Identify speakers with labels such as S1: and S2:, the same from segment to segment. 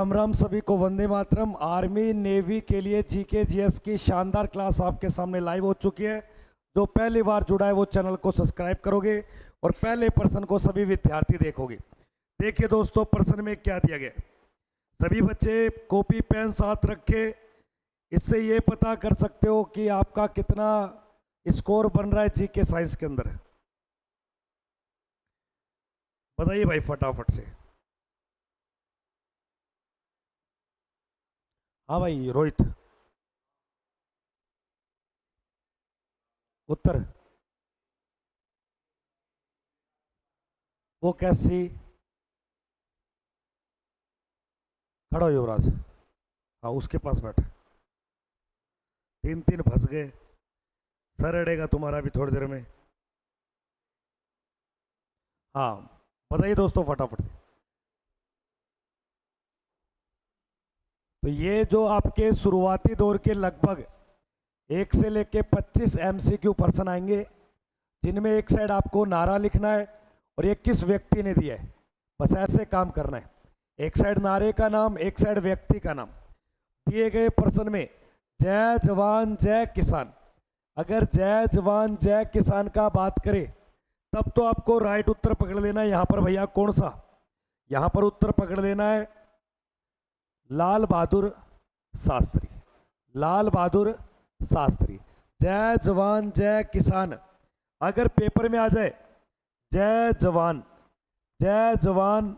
S1: राम राम सभी को, Vande Mataram. Army navy के लिए जीके जीएस की शानदार क्लास आपके सामने लाइव हो चुकी है। जो पहली बार जुड़ा है वो चैनल को सब्सक्राइब करोगे और पहले प्रश्न को सभी विद्यार्थी देखोगे। देखिए दोस्तों, प्रश्न में क्या दिया गया। सभी बच्चे कॉपी पेन साथ रखे, इससे ये पता कर सकते हो कि आपका कितना स्कोर बन रहा है जीके साइंस के अंदर। बताइए भाई फटाफट से। हाँ भाई रोहित। उत्तर वो कैसी। खड़ा हो युवराज। हाँ उसके पास बैठ। तीन तीन फंस गए। सर अड़ेगा तुम्हारा भी थोड़ी देर में। हाँ बताइए दोस्तों फटाफट से। तो ये जो आपके शुरुआती दौर के लगभग 1 से लेके 25 एमसीक्यू प्रश्न आएंगे, जिनमें एक साइड आपको नारा लिखना है और ये किस व्यक्ति ने दिया है, बस ऐसे काम करना है। एक साइड नारे का नाम, एक साइड व्यक्ति का नाम। दिए गए प्रश्न में जय जवान जय किसान, अगर जय जवान जय किसान का बात करें तब तो आपको राइट उत्तर पकड़ लेना है। यहां पर भैया कौन सा, यहां पर उत्तर पकड़ लेना है लाल बहादुर शास्त्री। लाल बहादुर शास्त्री। जय जवान जय किसान अगर पेपर में आ जाए, जय जवान जय जवान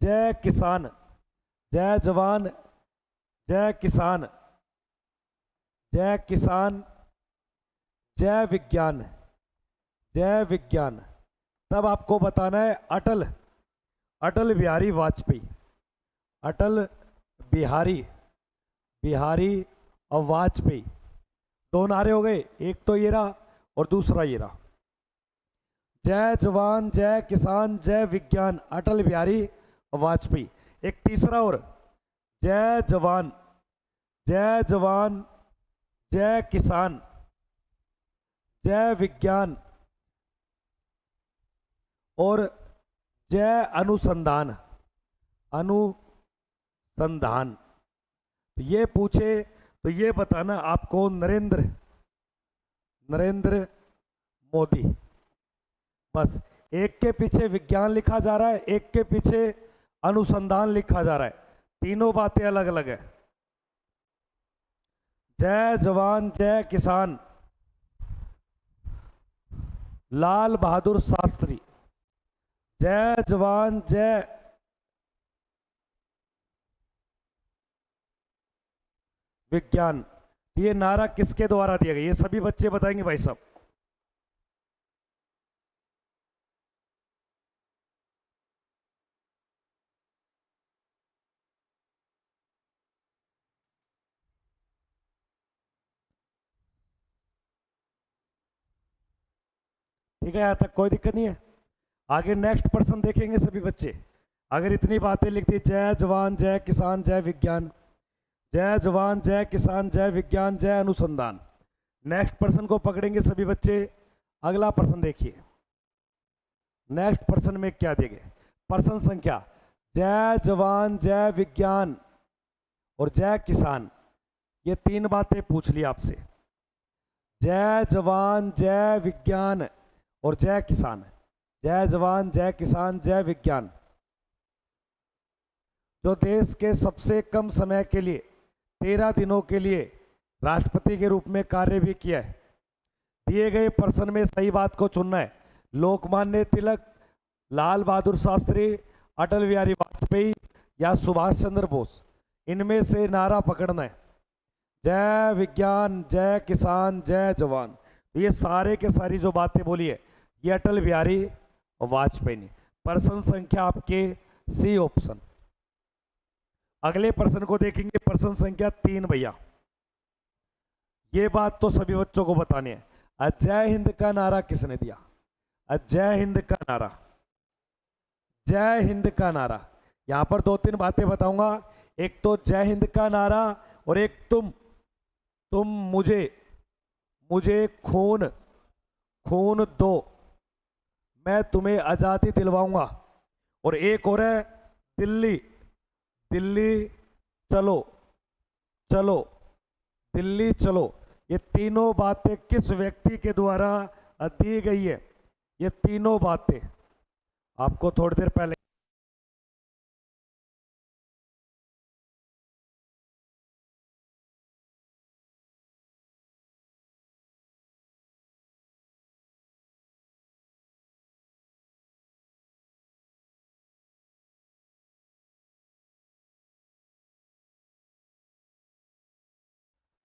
S1: जय किसान, जय जवान जय किसान, जय किसान जय विज्ञान, जय विज्ञान, तब आपको बताना है अटल अटल बिहारी वाजपेयी। अटल बिहारी बिहारी और वाजपेयी, दो नारे हो गए, एक तो ये रहा और दूसरा ये रहा। जय जवान जय किसान जय विज्ञान, अटल बिहारी और वाजपेयी। एक तीसरा और, जय जवान जय किसान जय विज्ञान और जय अनुसंधान। अनुसंधान ये पूछे तो ये बताना आपको नरेंद्र मोदी। बस एक के पीछे विज्ञान लिखा जा रहा है, एक के पीछे अनुसंधान लिखा जा रहा है, तीनों बातें अलग अलग है। जय जवान जय किसान लाल बहादुर शास्त्री, जय जवान जय विज्ञान, ये नारा किसके द्वारा दिया गया, ये सभी बच्चे बताएंगे भाई साहब। ठीक है, यहां तक कोई दिक्कत नहीं है। आगे नेक्स्ट पर्सन देखेंगे सभी बच्चे। अगर इतनी बातें लिख दी, जय जवान जय किसान जय विज्ञान, जय जवान जय किसान जय विज्ञान जय अनुसंधान, नेक्स्ट पर्सन को पकड़ेंगे सभी बच्चे। अगला प्रश्न देखिए, नेक्स्ट प्रश्न में क्या दिए गए। प्रश्न संख्या, जय जवान जय विज्ञान और जय किसान, ये तीन बातें पूछ ली आपसे। जय जवान जय विज्ञान और जय किसान, जय जवान जय किसान जय विज्ञान, जो देश के सबसे कम समय के लिए 13 दिनों के लिए राष्ट्रपति के रूप में कार्य भी किया है। दिए गए प्रश्न में सही बात को चुनना है। लोकमान्य तिलक, लाल बहादुर शास्त्री, अटल बिहारी वाजपेयी या सुभाष चंद्र बोस, इनमें से नारा पकड़ना है। जय विज्ञान जय किसान जय जवान, ये सारे के सारी जो बातें बोली है ये अटल बिहारी और वाजपेयी ने। प्रश्न संख्या आपके सी ऑप्शन। अगले प्रश्न को देखेंगे, प्रश्न संख्या 3 भैया। ये बात तो सभी बच्चों को बतानी है, जय हिंद का नारा किसने दिया। जय हिंद का नारा, जय हिंद का नारा, यहां पर दो तीन बातें बताऊंगा। एक तो जय हिंद का नारा और एक तुम मुझे खून दो, मैं तुम्हें आजादी दिलवाऊंगा। और एक और है, दिल्ली दिल्ली चलो, चलो, दिल्ली चलो, ये तीनों बातें किस व्यक्ति के द्वारा दी गई है? ये तीनों बातें आपको थोड़ी देर पहले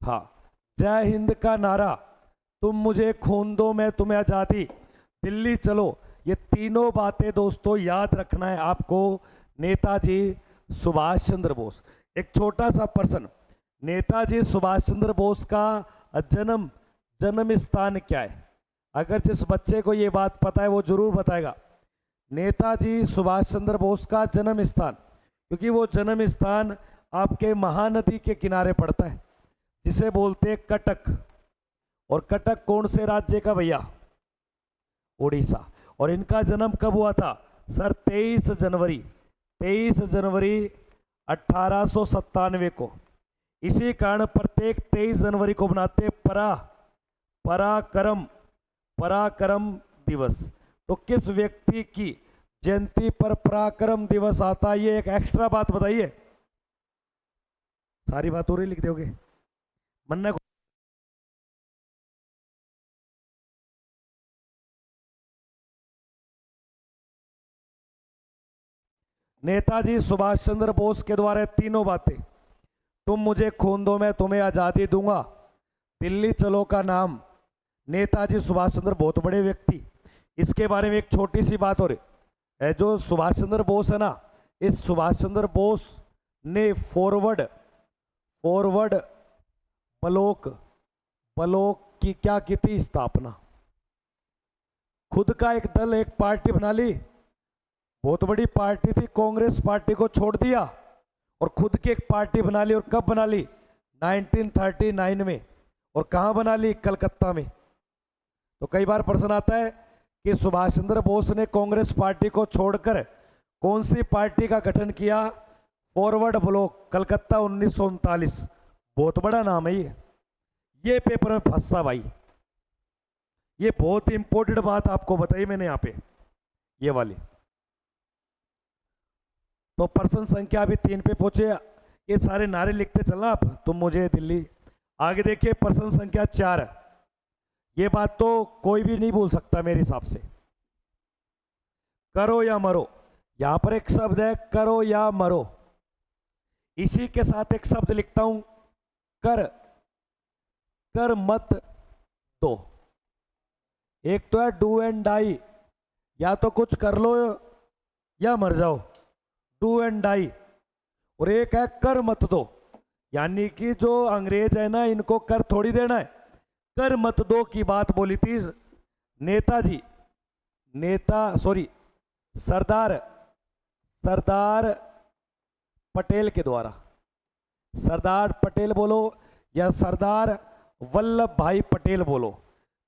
S1: हाँ, जय हिंद का नारा, तुम मुझे खून दो मैं तुम्हें आज़ादी, दिल्ली चलो, ये तीनों बातें दोस्तों याद रखना है आपको। नेताजी सुभाष चंद्र बोस, एक छोटा सा पर्सन, नेताजी सुभाष चंद्र बोस का जन्म स्थान क्या है? अगर जिस बच्चे को ये बात पता है वो जरूर बताएगा। नेताजी सुभाष चंद्र बोस का जन्म स्थान, क्योंकि वो जन्म स्थान आपके महानदी के किनारे पड़ता है, जिसे बोलते हैं कटक। और कटक कौन से राज्य का भैया? उड़ीसा। और इनका जन्म कब हुआ था सर? 23 जनवरी 1897 को। इसी कारण प्रत्येक 23 जनवरी को बनाते पराक्रम दिवस। तो किस व्यक्ति की जयंती पर पराक्रम दिवस आता है? ये एक एक्स्ट्रा बात बताइए। सारी बात हो रही लिख दोगे मन्ना को। नेताजी सुभाष चंद्र बोस के द्वारा तीनों बातें, तुम मुझे खून दो मैं तुम्हें आज़ादी दूंगा, दिल्ली चलो का नाम नेताजी सुभाष चंद्र, बहुत बड़े व्यक्ति। इसके बारे में एक छोटी सी बात हो रही है। जो सुभाष चंद्र बोस है ना, इस सुभाष चंद्र बोस ने फॉरवर्ड ब्लॉक की क्या की थी? स्थापना। खुद का एक दल, एक पार्टी बना ली, बहुत बड़ी पार्टी थी, कांग्रेस पार्टी को छोड़ दिया और खुद की एक पार्टी बना ली। और कब बना ली? 1939 में। और कहाँ बना ली? कलकत्ता में। तो कई बार प्रश्न आता है कि सुभाष चंद्र बोस ने कांग्रेस पार्टी को छोड़कर कौन सी पार्टी का गठन किया? Forward block, Calcutta 1939। बहुत बड़ा नाम है ये पेपर में फंसता भाई। ये बहुत इंपॉर्टेंट बात आपको बताई मैंने यहाँ पे, ये वाली। तो प्रश्न संख्या अभी 3 पे पहुंचे। ये सारे नारे लिखते चलना आप, तुम मुझे दिल्ली। आगे देखिए प्रश्न संख्या 4। ये बात तो कोई भी नहीं भूल सकता मेरे हिसाब से। करो या मरो, यहां पर एक शब्द है करो या मरो। इसी के साथ एक शब्द लिखता हूं कर मत दो। एक तो है डू एंड डाई, या तो कुछ कर लो या मर जाओ, डू एंड डाई। और एक है कर मत दो, यानी कि जो अंग्रेज है ना, इनको कर थोड़ी देना है, कर मत दो की बात बोली थी सरदार पटेल के द्वारा। सरदार पटेल बोलो या सरदार वल्लभ भाई पटेल बोलो,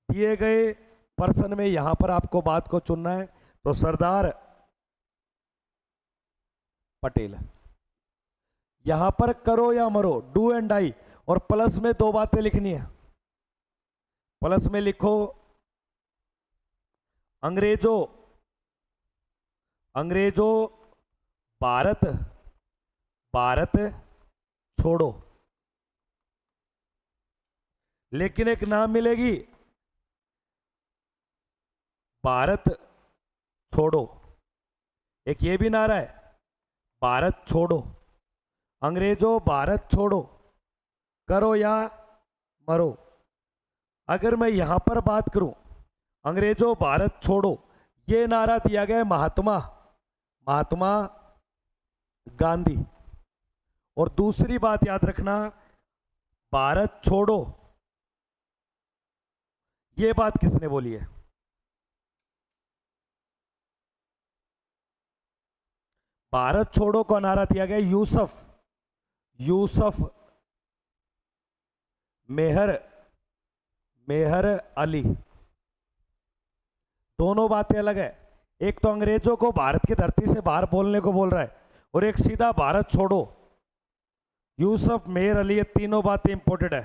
S1: दिए गए प्रश्न में यहां पर आपको बात को चुनना है। तो सरदार पटेल। यहां पर करो या मरो, डू एंड डाई। और प्लस में 2 बातें लिखनी है। प्लस में लिखो अंग्रेजों भारत छोड़ो। लेकिन एक नाम मिलेगी, भारत छोड़ो। एक ये भी नारा है, भारत छोड़ो। अंग्रेजों भारत छोड़ो, करो या मरो। अगर मैं यहां पर बात करूं, अंग्रेजों भारत छोड़ो, ये नारा दिया गया है महात्मा गांधी। और दूसरी बात याद रखना, भारत छोड़ो, ये बात किसने बोली है? भारत छोड़ो का नारा दिया गया यूसुफ मेहर अली। दोनों बातें अलग है। एक तो अंग्रेजों को भारत की धरती से बाहर बोलने को बोल रहा है, और एक सीधा भारत छोड़ो, यूसुफ मेहर अली, ये तीनों बातें इंपॉर्टेंट है।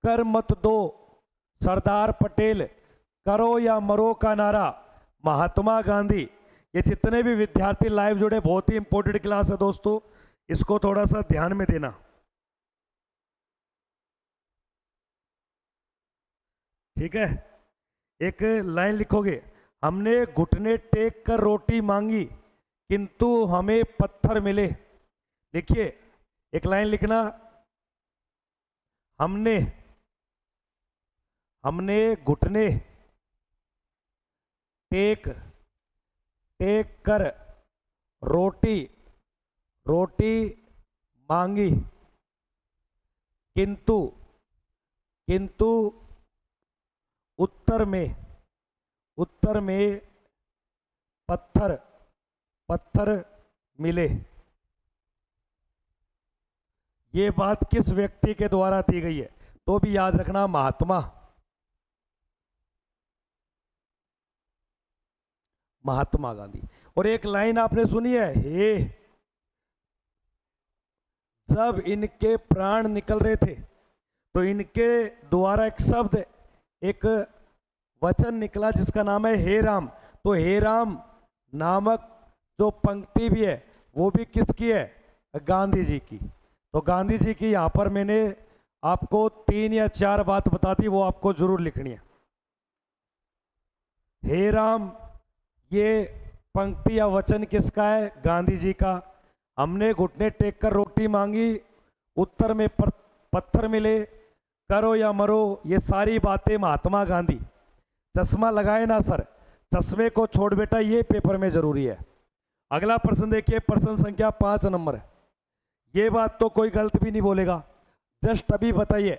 S1: कर मत दो सरदार पटेल, करो या मरो का नारा महात्मा गांधी। ये जितने भी विद्यार्थी लाइव जुड़े, बहुत ही इंपॉर्टेंट क्लास है दोस्तों, इसको थोड़ा सा ध्यान में देना। ठीक है, एक लाइन लिखोगे, हमने घुटने टेक कर रोटी मांगी किंतु हमें पत्थर मिले। देखिए, एक लाइन लिखना, हमने घुटने टेक कर रोटी मांगी किंतु उत्तर में पत्थर मिले। ये बात किस व्यक्ति के द्वारा दी गई है? तो भी याद रखना, महात्मा गांधी। और एक लाइन आपने सुनी है, हे जब इनके प्राण निकल रहे थे तो इनके द्वारा एक शब्द, एक वचन निकला जिसका नाम है हे राम। तो हे राम नामक जो पंक्ति भी है वो भी किसकी है? गांधी जी की। तो गांधी जी की यहां पर मैंने आपको 3 या 4 बात बता दी, वो आपको जरूर लिखनी है। हे राम, ये पंक्ति या वचन किसका है? गांधी जी का। हमने घुटने टेक कर रोटी मांगी, उत्तर में पत्थर मिले, करो या मरो, ये सारी बातें महात्मा गांधी। चश्मा लगाए ना सर, चश्मे को छोड़ बेटा, ये पेपर में जरूरी है। अगला प्रश्न देखिए, प्रश्न संख्या 5 नंबर। ये बात तो कोई गलत भी नहीं बोलेगा, जस्ट अभी बताइए,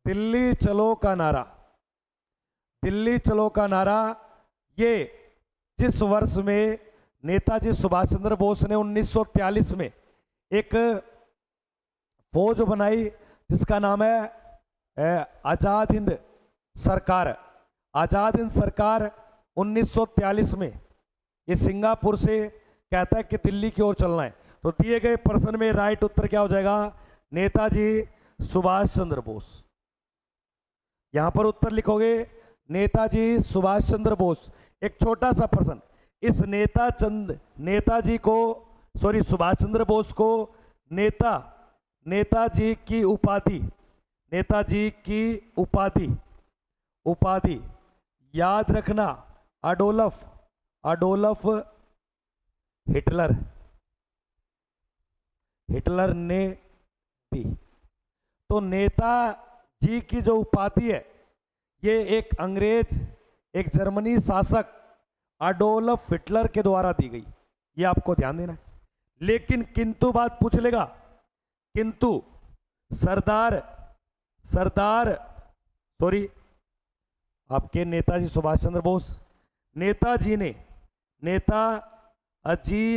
S1: दिल्ली चलो का नारा, दिल्ली चलो का नारा ये जिस वर्ष में नेताजी सुभाष चंद्र बोस ने 1943 में एक फौज बनाई जिसका नाम है आजाद हिंद सरकार। आजाद हिंद सरकार 1943 में ये सिंगापुर से कहता है कि दिल्ली की ओर चलना है। तो दिए गए प्रश्न में राइट उत्तर क्या हो जाएगा? नेताजी सुभाष चंद्र बोस। यहां पर उत्तर लिखोगे नेताजी सुभाष चंद्र बोस। एक छोटा सा प्रश्न, इस नेताजी को, सॉरी, सुभाष चंद्र बोस को नेताजी की उपाधि याद रखना, अडोल्फ हिटलर ने दी। तो नेताजी की जो उपाधि है ये एक अंग्रेज, एक जर्मनी शासक अडोल्फ हिटलर के द्वारा दी गई, ये आपको ध्यान देना है। लेकिन किंतु बात पूछ लेगा, किंतु सॉरी, आपके नेताजी सुभाष चंद्र बोस, नेताजी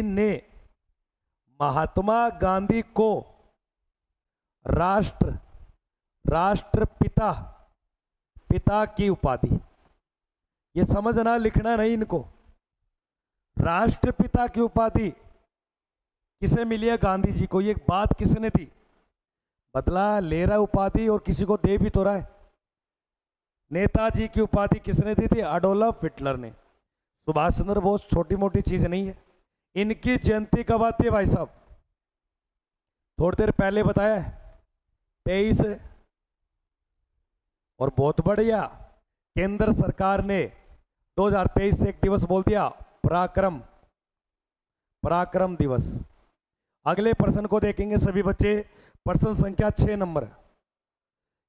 S1: ने महात्मा गांधी को पिता की उपाधि, ये समझना, लिखना नहीं इनको। राष्ट्रपिता की उपाधि किसे मिली है? गांधी जी को। ये बात किसने थी? बदला ले रहा उपाधि और किसी को दे भी तो रहा है। नेताजी की उपाधि किसने दी थी? अडोल्फ हिटलर ने। सुभाष चंद्र बोस छोटी मोटी चीज नहीं है। इनकी जयंती कब आती है भाई साहब? थोड़ी देर पहले बताया, 23। और बहुत बढ़िया, केंद्र सरकार ने 2023 से एक दिवस बोल दिया, पराक्रम दिवस। अगले प्रश्न को देखेंगे सभी बच्चे, प्रश्न संख्या 6 नंबर।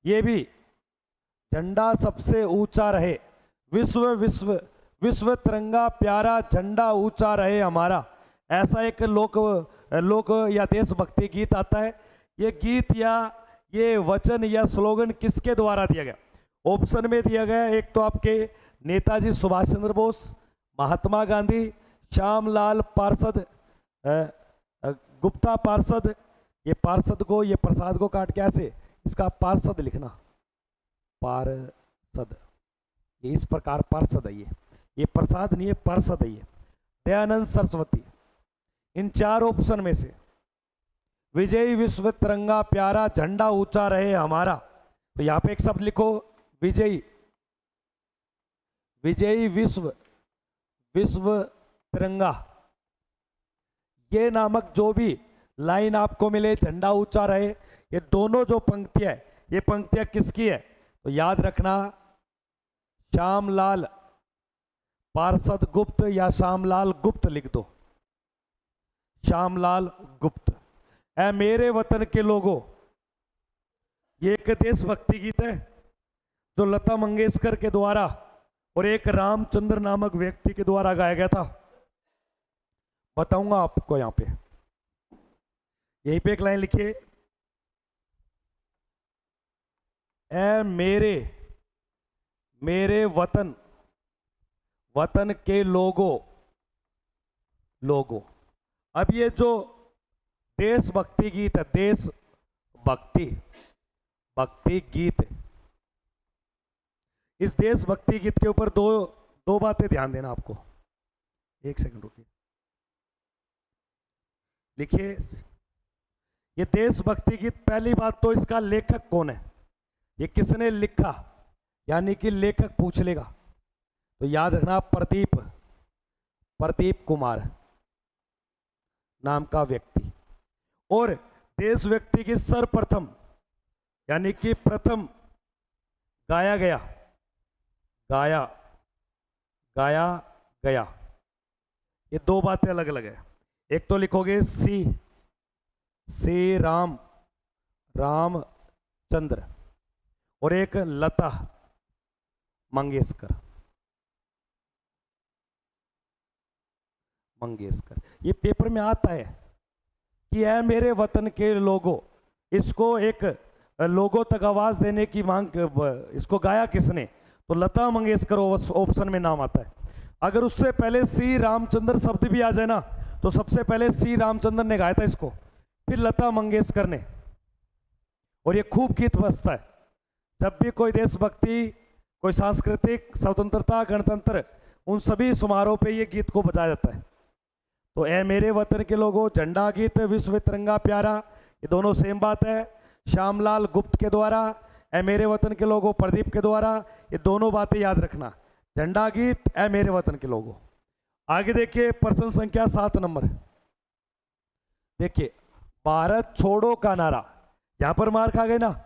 S1: ये भी, झंडा सबसे ऊंचा रहे, विश्व तिरंगा प्यारा, झंडा ऊंचा रहे हमारा, ऐसा एक लोक या देशभक्ति गीत आता है। ये गीत या ये वचन या स्लोगन किसके द्वारा दिया गया? ऑप्शन में दिया गया, एक तो आपके नेताजी सुभाष चंद्र बोस, महात्मा गांधी, श्यामलाल पार्षद, गुप्ता पार्षद। ये पार्षद को, ये प्रसाद को काट के ऐसे इसका पार्षद लिखना, पार्षद, ये इस प्रकार पार्षद है। ये प्रसाद नहीं है, पार्षद है। ये दयानंद सरस्वती। इन चार ऑप्शन में से विजयी विश्व तिरंगा प्यारा झंडा ऊंचा रहे हमारा, तो यहां पे एक शब्द लिखो विजयी। विजयी विश्व, विश्व तिरंगा, ये नामक जो भी लाइन आपको मिले, झंडा ऊंचा रहे, ये दोनों जो पंक्तियां है, ये पंक्तियां किसकी है? तो याद रखना श्यामलाल पार्षद गुप्त या श्यामलाल गुप्त लिख दो, श्यामलाल गुप्त। ऐ मेरे वतन के लोगों, ये एक देशभक्ति गीत है जो लता मंगेशकर के द्वारा और एक रामचंद्र नामक व्यक्ति के द्वारा गाया गया था। बताऊंगा आपको, यहां पे यहीं पे एक लाइन लिखिए, ऐ मेरे वतन, वतन के लोगों। अब ये जो देशभक्ति गीत है, देशभक्ति गीत, इस देशभक्ति गीत के ऊपर दो बातें ध्यान देना आपको। एक सेकंड रुकिए, लिखिए ये देशभक्ति गीत। पहली बात तो इसका लेखक कौन है, ये किसने लिखा, यानी कि लेखक पूछ लेगा, तो याद रखना प्रदीप कुमार नाम का व्यक्ति। और देशभक्ति की सर्वप्रथम यानी कि प्रथम गाया गया, ये दो बातें अलग अलग है। एक तो लिखोगे सी रामचंद्र, और एक लता मंगेशकर। ये पेपर में आता है कि ऐ मेरे वतन के लोगों, इसको एक लोगों तक आवाज देने की मांग, इसको गाया किसने? तो लता मंगेशकर ऑप्शन में नाम आता है। अगर उससे पहले सी रामचंद्र शब्द भी आ जाए ना, तो सबसे पहले सी रामचंद्र ने गाया था इसको, फिर लता मंगेशकर ने। और ये खूब गीत बजता है जब भी कोई देशभक्ति, कोई सांस्कृतिक, स्वतंत्रता, गणतंत्र, उन सभी समारोह पे ये गीत को बजाया जाता है। तो ऐ मेरे वतन के लोगों, झंडा गीत, विश्व तिरंगा प्यारा, ये दोनों सेम बात है। श्यामलाल गुप्त के द्वारा, ऐ मेरे वतन के लोगों प्रदीप के द्वारा, ये दोनों बातें याद रखना, झंडा गीत, ऐ मेरे वतन के लोगों। आगे देखिए प्रश्न संख्या 7 नंबर, देखिए भारत छोड़ो का नारा, यहां पर मार खा गए ना।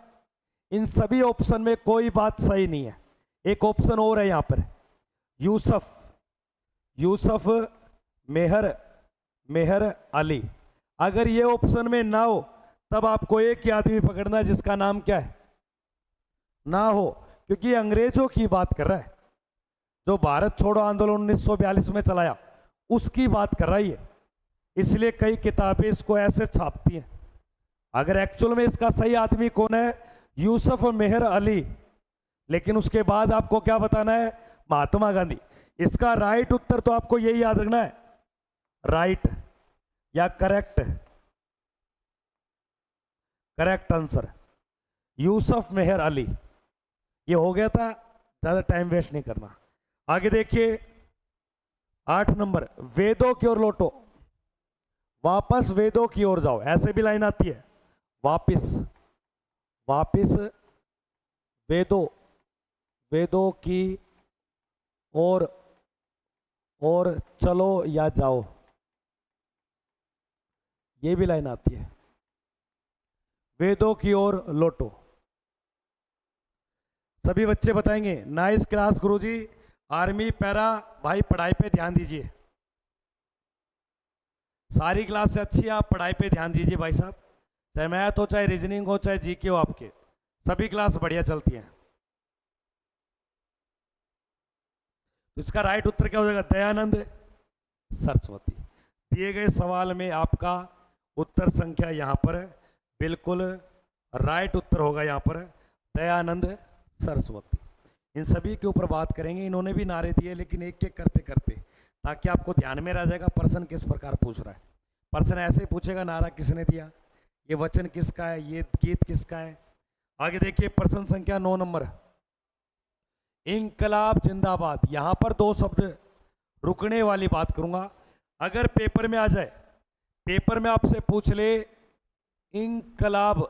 S1: इन सभी ऑप्शन में कोई बात सही नहीं है। एक ऑप्शन और है यहां पर, यूसुफ मेहर अली। अगर ये ऑप्शन में ना हो तब आपको एक ही आदमी पकड़ना है जिसका नाम क्या है, ना हो, क्योंकि अंग्रेजों की बात कर रहा है, जो भारत छोड़ो आंदोलन 1942 में चलाया उसकी बात कर रही है, इसलिए कई किताबें इसको ऐसे छापती हैं। अगर एक्चुअल में इसका सही आदमी कौन है, यूसुफ मेहर अली, लेकिन उसके बाद आपको क्या बताना है, महात्मा गांधी। इसका राइट उत्तर तो आपको यही याद रखना है, राइट या करेक्ट आंसर यूसुफ मेहर अली। ये हो गया था, ज्यादा टाइम वेस्ट नहीं करना। आगे देखिए 8 नंबर, वेदों की ओर लौटो, वापस वेदों की ओर जाओ, ऐसे भी लाइन आती है, वापस वेदों की और चलो या जाओ, ये भी लाइन आती है, वेदों की ओर लौटो। सभी बच्चे बताएंगे, नाइस क्लास गुरुजी, आर्मी पैरा भाई पढ़ाई पे ध्यान दीजिए, सारी क्लास से अच्छी, आप पढ़ाई पे ध्यान दीजिए भाई साहब, चाहे मैथ हो, चाहे रीजनिंग हो, चाहे जीके हो, आपके सभी क्लास बढ़िया चलती हैं। तो इसका राइट उत्तर क्या हो जाएगा, दयानंद सरस्वती। दिए गए सवाल में आपका उत्तर संख्या यहां पर बिल्कुल राइट उत्तर होगा, यहां पर दयानंद सरस्वती। इन सभी के ऊपर बात करेंगे, इन्होंने भी नारे दिए, लेकिन एक एक करते करते, ताकि आपको ध्यान में रह जाएगा प्रश्न किस प्रकार पूछ रहा है। प्रश्न ऐसे पूछेगा, नारा किसने दिया, ये वचन किसका है, ये गीत किसका है। आगे देखिए प्रश्न संख्या 9 नंबर, इंकलाब जिंदाबाद। यहां पर 2 शब्द रुकने वाली बात करूंगा, अगर पेपर में आ जाए, पेपर में आपसे पूछ ले इंकलाब,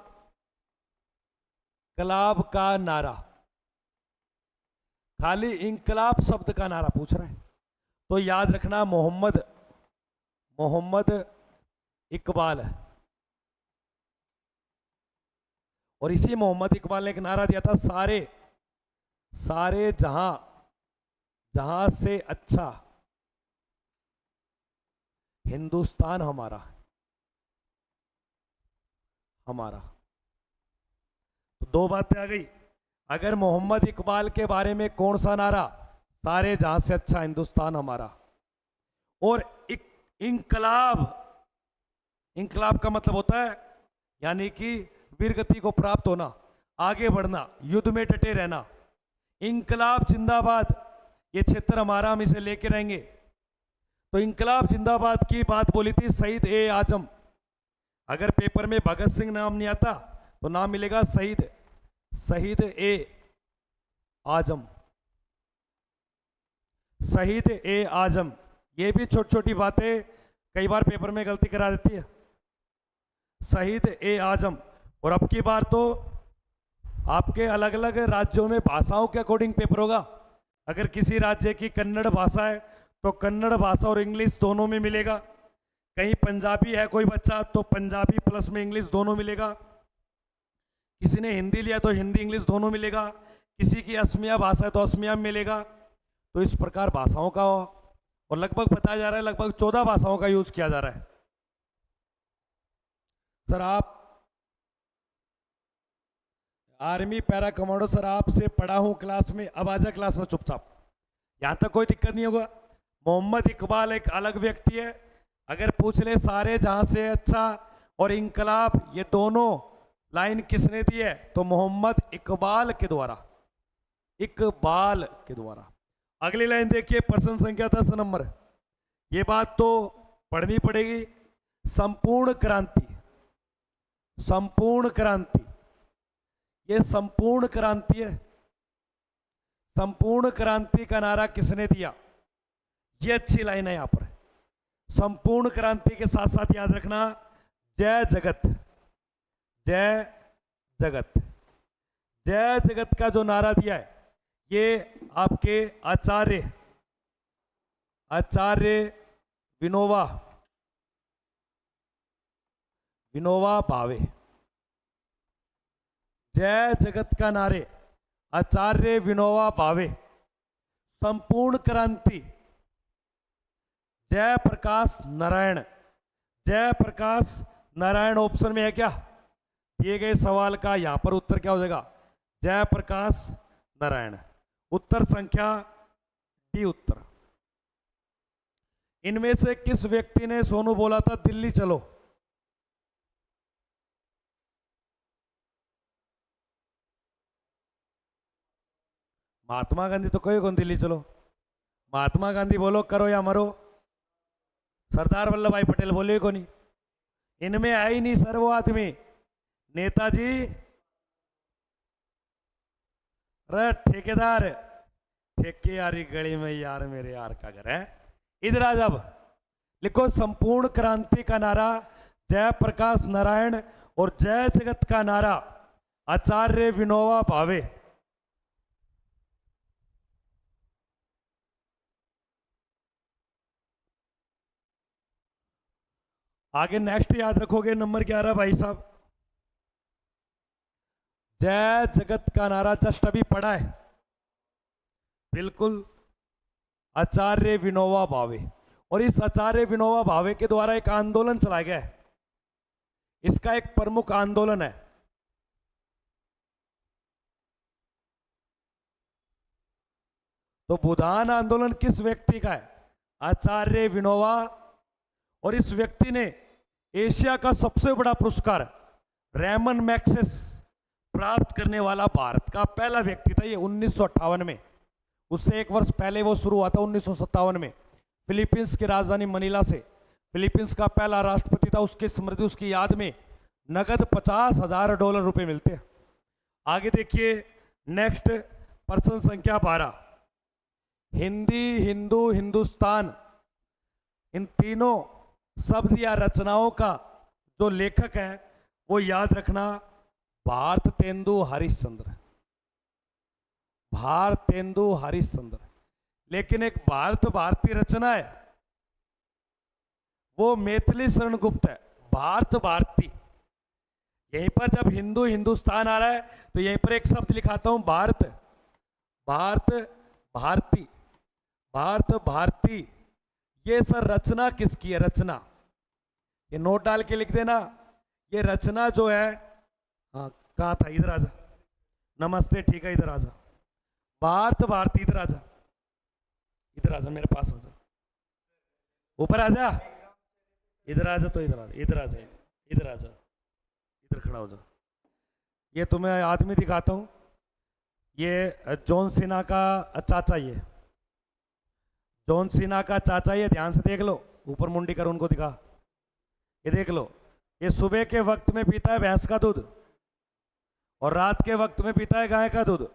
S1: कलाब का नारा, खाली इंकलाब शब्द का नारा पूछ रहा है, तो याद रखना मोहम्मद इकबाल है। और इसी मोहम्मद इकबाल ने एक नारा दिया था, सारे जहां से अच्छा हिंदुस्तान हमारा। तो दो बातें आ गई। अगर मोहम्मद इकबाल के बारे में कौन सा नारा, सारे जहां से अच्छा हिंदुस्तान हमारा। और इंकलाब का मतलब होता है यानी कि वीरगति को प्राप्त होना, आगे बढ़ना, युद्ध में डटे रहना। इंकलाब जिंदाबाद, ये क्षेत्र हमारा, हम इसे लेके रहेंगे। तो इंकलाब जिंदाबाद की बात बोली थी शहीद ए आजम। अगर पेपर में भगत सिंह नाम नहीं आता तो नाम मिलेगा शहीद ए आजम। शहीद ए आजम। ये भी छोटी छोटी बातें कई बार पेपर में गलती करा देती है। शहीद ए आजम। और अब की बार तो आपके अलग अलग राज्यों में भाषाओं के अकॉर्डिंग पेपर होगा। अगर किसी राज्य की कन्नड़ भाषा है तो कन्नड़ भाषा और इंग्लिश दोनों में मिलेगा। कहीं पंजाबी है कोई बच्चा तो पंजाबी प्लस में इंग्लिश दोनों मिलेगा। किसी ने हिंदी लिया तो हिंदी इंग्लिश दोनों मिलेगा। किसी की असमिया भाषा है तो असमिया में मिलेगा। तो इस प्रकार भाषाओं का, और लगभग बताया जा रहा है लगभग 14 भाषाओं का यूज किया जा रहा है। सर आप आर्मी पैरा कमांडो, सर आपसे पढ़ा हूं क्लास में, अब आजा क्लास में चुपचाप, यहां तक कोई दिक्कत नहीं होगा। मोहम्मद इकबाल एक अलग व्यक्ति है। अगर पूछ ले सारे जहां से अच्छा और इंकलाब, ये दोनों लाइन किसने दी है, तो मोहम्मद इकबाल के द्वारा। अगली लाइन देखिए, प्रश्न संख्या 10 नंबर। ये बात तो पढ़नी पड़ेगी। संपूर्ण क्रांति, ये संपूर्ण क्रांति है। संपूर्ण क्रांति का नारा किसने दिया, ये अच्छी लाइन है यहां पर। संपूर्ण क्रांति के साथ साथ याद रखना जय जगत, जय जगत का जो नारा दिया है, ये आपके आचार्य विनोबा भावे। जय जगत का नारे आचार्य विनोबा भावे। संपूर्ण क्रांति जयप्रकाश नारायण ऑप्शन में है क्या? दिए गए सवाल का यहां पर उत्तर क्या हो जाएगा? जयप्रकाश नारायण। उत्तर संख्या डी उत्तर। इनमें से किस व्यक्ति ने सोनू बोला था दिल्ली चलो? महात्मा गांधी तो कहो कौन दिल्ली चलो? महात्मा गांधी बोलो करो या मरो। सरदार वल्लभ भाई पटेल बोले को नहीं। इनमें है ही नहीं सर वो आदमी, नेताजी। अरे ठेकेदार, ठेके यारी गली में यार मेरे यार का घर है। इधर आ जब लिखो संपूर्ण क्रांति का नारा जयप्रकाश नारायण और जय जगत का नारा आचार्य विनोबा भावे। आगे नेक्स्ट याद रखोगे नंबर 11 भाई साहब। जय जगत का नारा जस्ट अभी पढ़ा है, बिल्कुल आचार्य विनोबा भावे। और इस आचार्य विनोबा भावे के द्वारा एक आंदोलन चलाया गया है। इसका एक प्रमुख आंदोलन है तो भूदान आंदोलन किस व्यक्ति का है? आचार्य विनोबा। और इस व्यक्ति ने एशिया का सबसे बड़ा पुरस्कार रेमन मैग्सेस प्राप्त करने वाला भारत का पहला व्यक्ति था। ये 1958 में, उससे एक वर्ष पहले वो शुरू हुआ था 1957 में फिलीपींस की राजधानी मनीला से। फिलीपींस का पहला राष्ट्रपति था। उसकी स्मृति, उसकी याद में नगद $50,000 मिलते हैं। आगे देखिए नेक्स्ट प्रश्न संख्या 12। हिंदी, हिंदू, हिंदुस्तान इन तीनों शब्द या रचनाओं का जो लेखक है वो याद रखना, भारतेंदु हरिश्चंद्र। भारतेंदु हरिश्चंद्र। लेकिन एक भारत भारती रचना है, वो मैथिली शरण गुप्त है। भारत भारती, यहीं पर जब हिंदू हिंदुस्तान आ रहा है तो यहीं पर एक शब्द लिखाता हूं, भारत। भारत भारती, भारत भारती। ये सर रचना किसकी है? रचना, ये नोट डाल के लिख देना। ये रचना जो है, हाँ कहाँ था, इधर आजा। नमस्ते, ठीक है, इधर आजा। भारत भारती, इधर आजा, इधर आजा, मेरे पास आजा, ऊपर आजा, इधर आजा, तो इधर आजा, इधर आजा, इधर आजा, इधर खड़ा हो जा। ये तुम्हें आदमी दिखाता हूं, ये जॉन सिन्हा का चाचा, ये जॉन सिन्हा का चाचा, ये ध्यान से देख लो, ऊपर मुंडी कर उनको दिखा, ये देख लो। ये सुबह के वक्त में पीता है भैंस का दूध और रात के वक्त में पीता है गाय का दूध।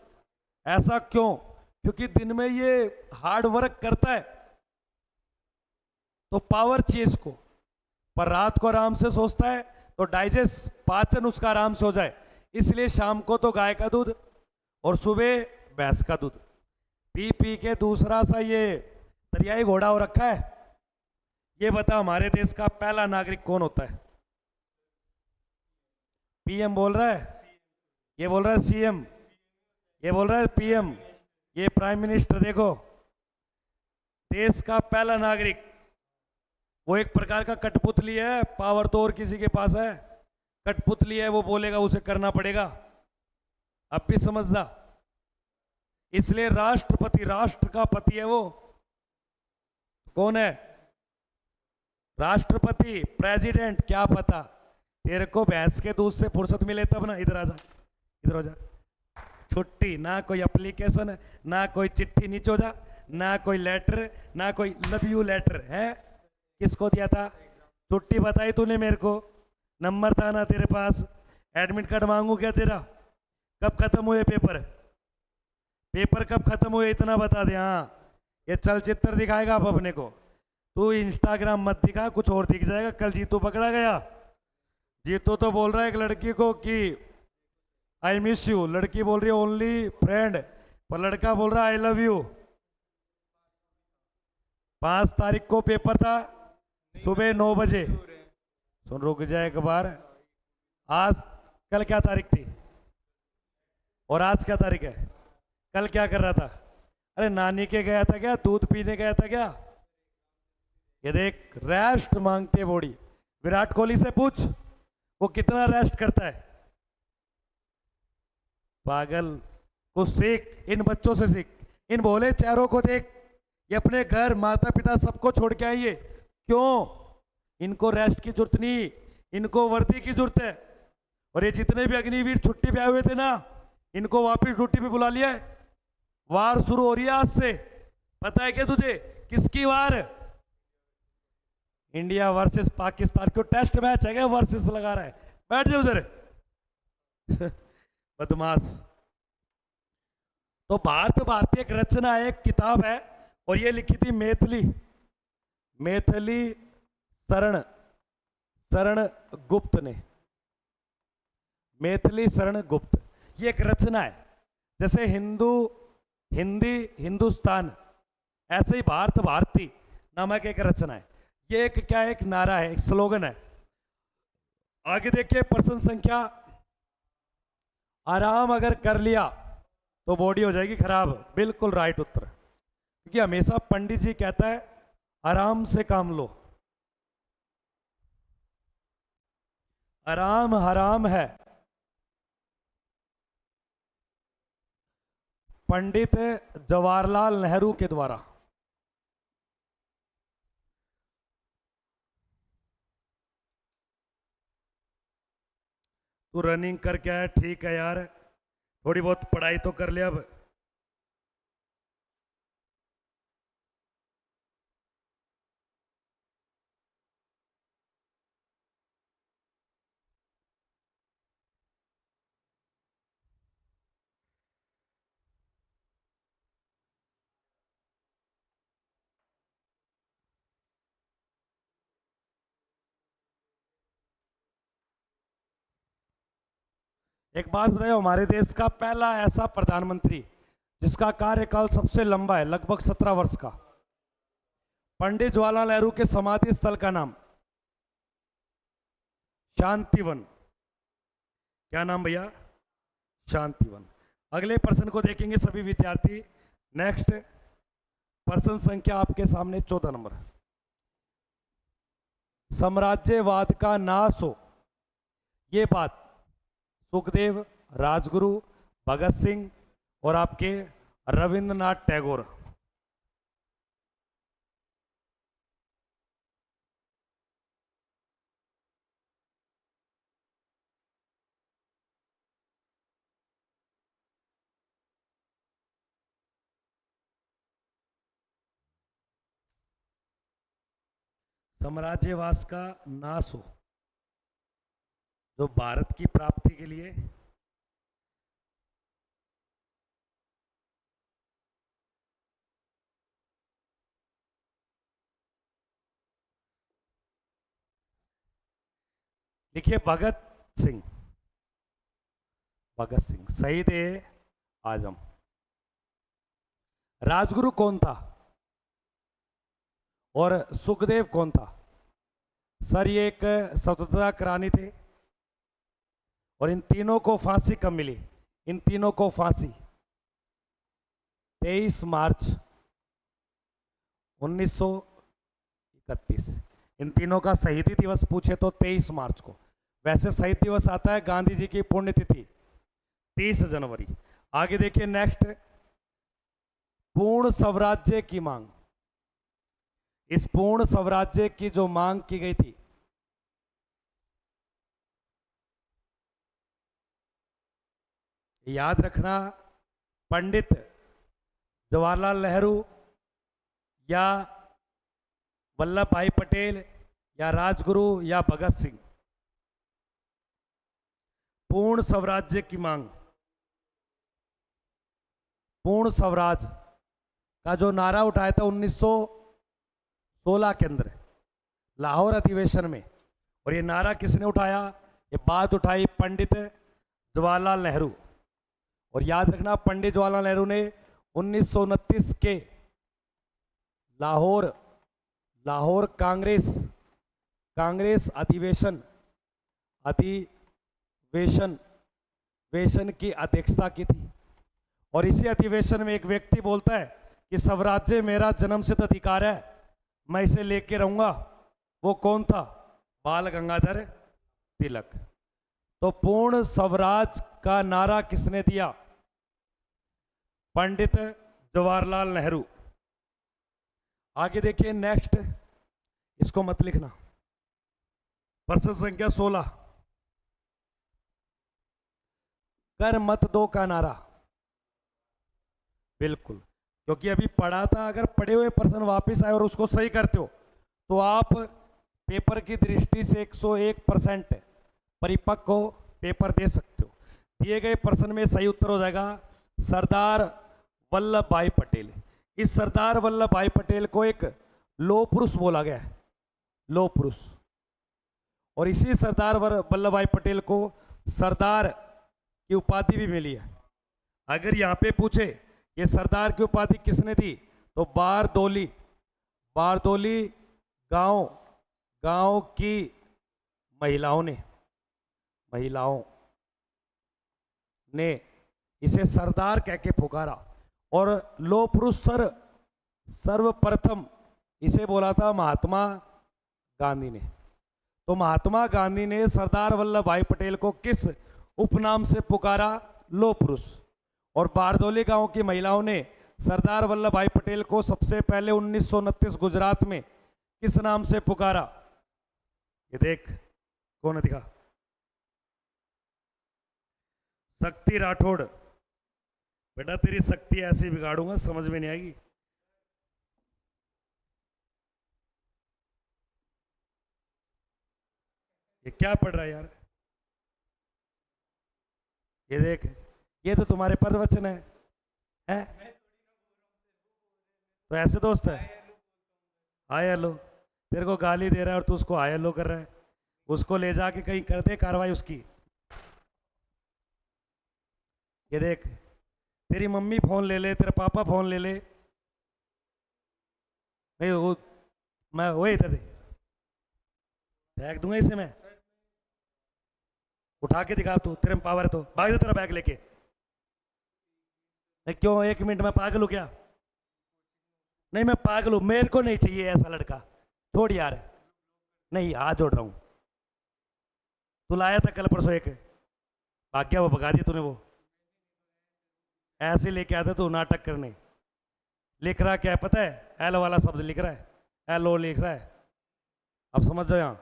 S1: ऐसा क्यों? क्योंकि दिन में ये हार्ड वर्क करता है तो पावर चाहिए इसको, पर रात को आराम से सोचता है तो डाइजेस्ट, पाचन उसका आराम से हो जाए, इसलिए शाम को तो गाय का दूध और सुबह भैंस का दूध पी पी के दूसरा सा ये दरियाई घोड़ा हो रखा है। ये बता, हमारे देश का पहला नागरिक कौन होता है? पीएम बोल रहा है, ये बोल रहा है सीएम, ये बोल रहा है पीएम, ये प्राइम मिनिस्टर। देखो, देश का पहला नागरिक, वो एक प्रकार का कठपुतली है, पावर तो और किसी के पास है, कठपुतली है, वो बोलेगा उसे करना पड़ेगा। अब भी समझना, इसलिए राष्ट्रपति, राष्ट्र का पति है वो। कौन है? राष्ट्रपति, प्रेसिडेंट, क्या पता तेरे को भैंस के दूध से फुर्सत मिले तब ना। इधर आजा, इधर हो जा। छुट्टी ना, कोई एप्लीकेशन ना, कोई चिट्ठी नीचे हो जा, ना कोई लेटर, ना कोई लव यू लेटर है। किसको दिया था? छुट्टी बताई तूने मेरे को, नंबर था ना तेरे पास, एडमिट कार्ड मांगू क्या तेरा? कब खत्म हुए पेपर? पेपर कब खत्म हुए इतना बता दे। हाँ, ये चलचित्र दिखाएगा आप अपने को, तू इंस्टाग्राम मत दिखा, कुछ और दिख जाएगा। कल जीतू पकड़ा गया, जीतू तो बोल रहा है एक लड़की को कि आई मिस यू, लड़की बोल रही है ओनली फ्रेंड, पर लड़का बोल रहा है आई लव यू। 5 तारीख को पेपर था, सुबह 9 बजे। सुन, रुक जाए एक बार, आज, कल क्या तारीख थी और आज क्या तारीख है? कल क्या कर रहा था? अरे नानी के गया था क्या? दूध पीने गया था क्या? ये देख, रेस्ट मांगते बॉडी। विराट कोहली से पूछ वो कितना रेस्ट करता है। पागल, कुछ सीख, इन बच्चों से सीख, इन भोले चेहरों को देख। ये अपने घर, माता पिता सबको छोड़ के आइए। क्यों? इनको रेस्ट की जरूरत नहीं, इनको वर्दी की जरूरत है। और ये जितने भी अग्निवीर छुट्टी पे आए हुए थे ना, इनको वापस ड्यूटी पे बुला लिया है। वार शुरू हो रही है आज से, पता है क्या तुझे? किसकी वार? India versus Pakistan. क्यों? टेस्ट मैच है क्या? वर्सेस लगा रहा है, बैठ जाओ उधर। बदमाश। तो भारत भारती एक रचना है, एक किताब है, और ये लिखी थी मैथिली, मैथिली शरण, शरण गुप्त ने। मैथिली शरण गुप्त, ये एक रचना है। जैसे हिंदू, हिंदी, हिंदुस्तान, ऐसे ही भारत भारती नामक एक रचना है। ये एक क्या है? एक नारा है, एक स्लोगन है। आगे देखिए प्रश्न संख्या, आराम अगर कर लिया तो बॉडी हो जाएगी खराब। बिल्कुल राइट उत्तर, क्योंकि हमेशा पंडित जी कहता है आराम से काम लो, आराम हराम है। पंडित जवाहरलाल नेहरू के द्वारा। तू रनिंग करके आया, ठीक है यार, थोड़ी बहुत पढ़ाई तो कर ले अब। एक बात बताओ, हमारे देश का पहला ऐसा प्रधानमंत्री जिसका कार्यकाल सबसे लंबा है, लगभग 17 वर्ष का, पंडित जवाहरलाल नेहरू के समाधि स्थल का नाम? शांतिवन। क्या नाम भैया? शांतिवन। अगले प्रश्न को देखेंगे सभी विद्यार्थी। नेक्स्ट प्रश्न संख्या आपके सामने 14 नंबर। साम्राज्यवाद का नाश हो, ये बात सुखदेव, राजगुरु, भगत सिंह और आपके रविंद्रनाथ टैगोर। साम्राज्यवाद का नाश हो, जो भारत की प्राप्ति के लिए लिखिए भगत सिंह। भगत सिंह शहीद ए आजम। राजगुरु कौन था और सुखदेव कौन था? सर ये एक स्वतंत्रता सेनानी थे और इन तीनों को फांसी कब मिली? इन तीनों को फांसी 23 मार्च 1931। इन तीनों का शहीदी दिवस पूछे तो 23 मार्च को। वैसे शहीद दिवस आता है गांधी जी की पुण्यतिथि 30 जनवरी। आगे देखिए नेक्स्ट, पूर्ण स्वराज्य की मांग। इस पूर्ण स्वराज्य की जो मांग की गई थी, याद रखना, पंडित जवाहरलाल नेहरू या वल्लभ भाई पटेल या राजगुरु या भगत सिंह। पूर्ण स्वराज्य की मांग, पूर्ण स्वराज का जो नारा उठाया था 1916 के अंदर लाहौर अधिवेशन में, और ये नारा किसने उठाया? ये बात उठाई पंडित जवाहरलाल नेहरू। और याद रखना, पंडित जवाहरलाल नेहरू ने 1929 के लाहौर कांग्रेस अधिवेशन की अध्यक्षता की थी। और इसी अधिवेशन में एक व्यक्ति बोलता है कि स्वराज्य मेरा जन्मसिद्ध अधिकार है, मैं इसे लेके रहूंगा। वो कौन था? बाल गंगाधर तिलक। तो पूर्ण स्वराज का नारा किसने दिया? पंडित जवाहरलाल नेहरू। आगे देखिए नेक्स्ट, इसको मत लिखना। प्रश्न संख्या 16, कर मत दो का नारा। बिल्कुल, क्योंकि अभी पढ़ा था, अगर पढ़े हुए प्रश्न वापस आए और उसको सही करते हो तो आप पेपर की दृष्टि से 101% परिपक्व हो, पेपर दे सकते हो। दिए गए प्रश्न में सही उत्तर हो जाएगा सरदार वल्लभ भाई पटेल। इस सरदार वल्लभ भाई पटेल को एक लौह पुरुष बोला गया है, लौह पुरुष। और इसी सरदार वल्लभ भाई पटेल को सरदार की उपाधि भी मिली है। अगर यहाँ पे पूछे ये सरदार की उपाधि किसने दी, तो बारदोली गांव की महिलाओं ने इसे सरदार कह के पुकारा। और लौह पुरुष सर्वप्रथम इसे बोला था महात्मा गांधी ने। तो महात्मा गांधी ने सरदार वल्लभ भाई पटेल को किस उपनाम से पुकारा? लौह पुरुष। और बारदोली गांव की महिलाओं ने सरदार वल्लभ भाई पटेल को सबसे पहले 1929 गुजरात में किस नाम से पुकारा? ये देख कौन है, दिखा। शक्ति राठौड़। बेटा तेरी शक्ति ऐसी बिगाड़ूंगा समझ में नहीं आएगी। ये क्या पढ़ रहा है यार? ये देख, ये तो तुम्हारे पद वचन है? तो ऐसे दोस्त है? हाय हेलो, तेरे को गाली दे रहा है और तू उसको हाय हेलो कर रहा है। उसको ले जाके कहीं कर दे कार्रवाई उसकी। ये देख, तेरी मम्मी फोन ले ले, तेरा पापा फोन ले ले, नहीं वो मैं वो इधर दे, फेंक दूंगा इसे मैं। उठा के दिखा, तू तेरे में पावर है तो भाग दे तेरा बैग लेके। नहीं क्यों, 1 मिनट में पागल हूँ क्या? नहीं मैं पागल हूँ, मेरे को नहीं चाहिए ऐसा लड़का, छोड़ यार। नहीं हाथ जोड़ रहा हूँ, तू लाया था कल परसों एक, भाग गया वो, भगा दिया तूने वो। ऐसे लेके आता तू नाटक करने। लिख रहा क्या है पता है? एल वाला शब्द लिख रहा है, एल ओ लिख रहा है, अब समझ जाओ यहाँ।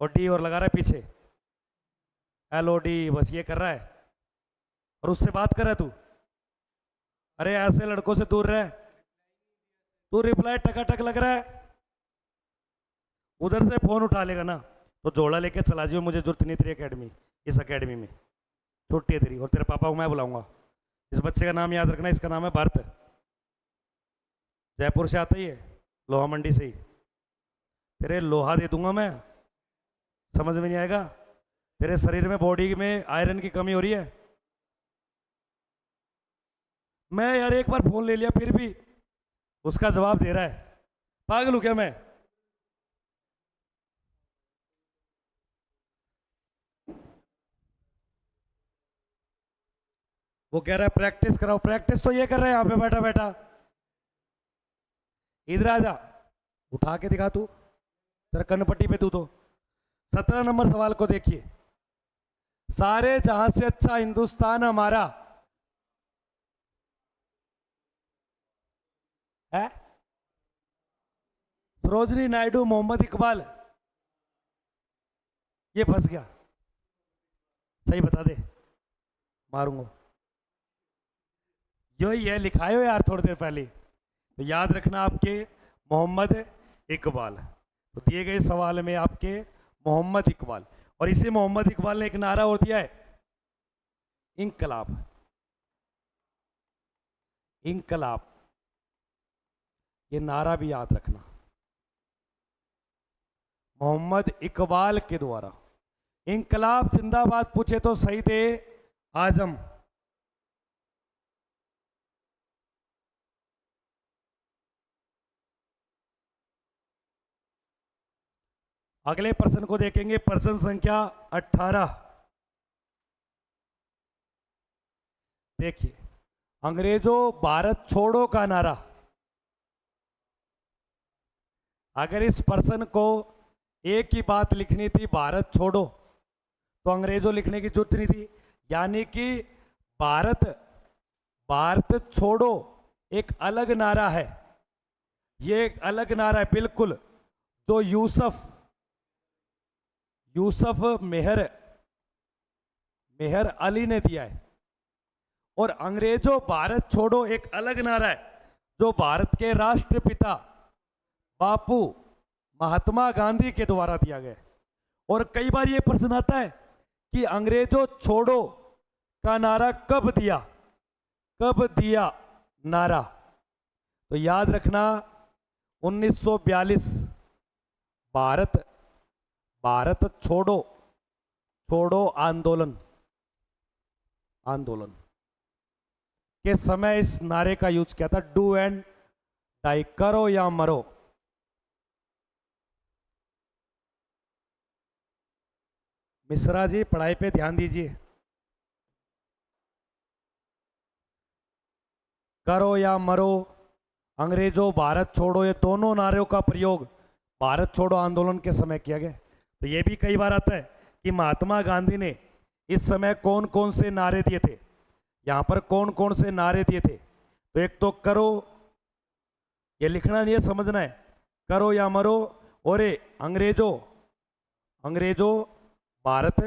S1: और डी और लगा रहा है पीछे, एल ओ डी, बस ये कर रहा है। और उससे बात कर रहा है तू? अरे ऐसे लड़कों से दूर रह। तू रिप्लाई टकाटक लग रहा है, उधर से फोन उठा लेगा ना तो जोड़ा लेके चला जाओ, मुझे जरूरत नहीं तेरी अकेडमी, इस अकेडमी में छुट्टी है तेरी। और तेरे पापा को मैं बुलाऊंगा। इस बच्चे का नाम याद रखना, इसका नाम है भरत, जयपुर से आता ही है, लोहा मंडी से ही। तेरे लोहा दे दूंगा मैं, समझ में नहीं आएगा? तेरे शरीर में, बॉडी में आयरन की कमी हो रही है। मैं यार एक बार फोन ले लिया फिर भी उसका जवाब दे रहा है, पागल हूं क्या मैं? वो कह रहा है प्रैक्टिस कराओ, प्रैक्टिस तो ये कर रहा है यहाँ पे बैठा बैठा। इधर आ जा, उठा के दिखा तू, तेरा कनपट्टी पे तू तो। 17 नंबर सवाल को देखिए, सारे जहां से अच्छा हिंदुस्तान हमारा है। सरोजनी नायडू, मोहम्मद इकबाल, ये फंस गया। सही बता दे, मारूंगा। यो ये लिखाए हो यार थोड़ी देर पहले, तो याद रखना आपके मोहम्मद इकबाल। तो दिए गए सवाल में आपके मोहम्मद इकबाल, और इसी मोहम्मद इकबाल ने एक नारा और दिया है, इंकलाब। इंकलाब, ये नारा भी याद रखना, मोहम्मद इकबाल के द्वारा। इंकलाब जिंदाबाद पूछे तो शहीद आजम। अगले प्रश्न को देखेंगे, प्रश्न संख्या 18। देखिए, अंग्रेजों भारत छोड़ो का नारा। अगर इस प्रश्न को एक ही बात लिखनी थी, भारत छोड़ो, तो अंग्रेजों लिखने की जरूरत नहीं थी। यानी कि भारत, भारत छोड़ो एक अलग नारा है, ये एक अलग नारा है बिल्कुल, जो यूसुफ मेहर अली ने दिया है। और अंग्रेजों भारत छोड़ो एक अलग नारा है, जो भारत के राष्ट्रपिता बापू महात्मा गांधी के द्वारा दिया गया। और कई बार यह प्रश्न आता है कि अंग्रेजों छोड़ो का नारा कब दिया नारा? तो याद रखना 1942 भारत छोड़ो आंदोलन के समय इस नारे का यूज किया था, डू एंड डाई, करो या मरो। मिश्रा जी पढ़ाई पे ध्यान दीजिए। करो या मरो, अंग्रेजों भारत छोड़ो, ये दोनों नारों का प्रयोग भारत छोड़ो आंदोलन के समय किया गया। तो ये भी कई बार आता है कि महात्मा गांधी ने इस समय कौन कौन से नारे दिए थे, यहां पर कौन कौन से नारे दिए थे। तो एक तो करो, ये लिखना नहीं है, समझना है, करो या मरो। और अंग्रेजों भारत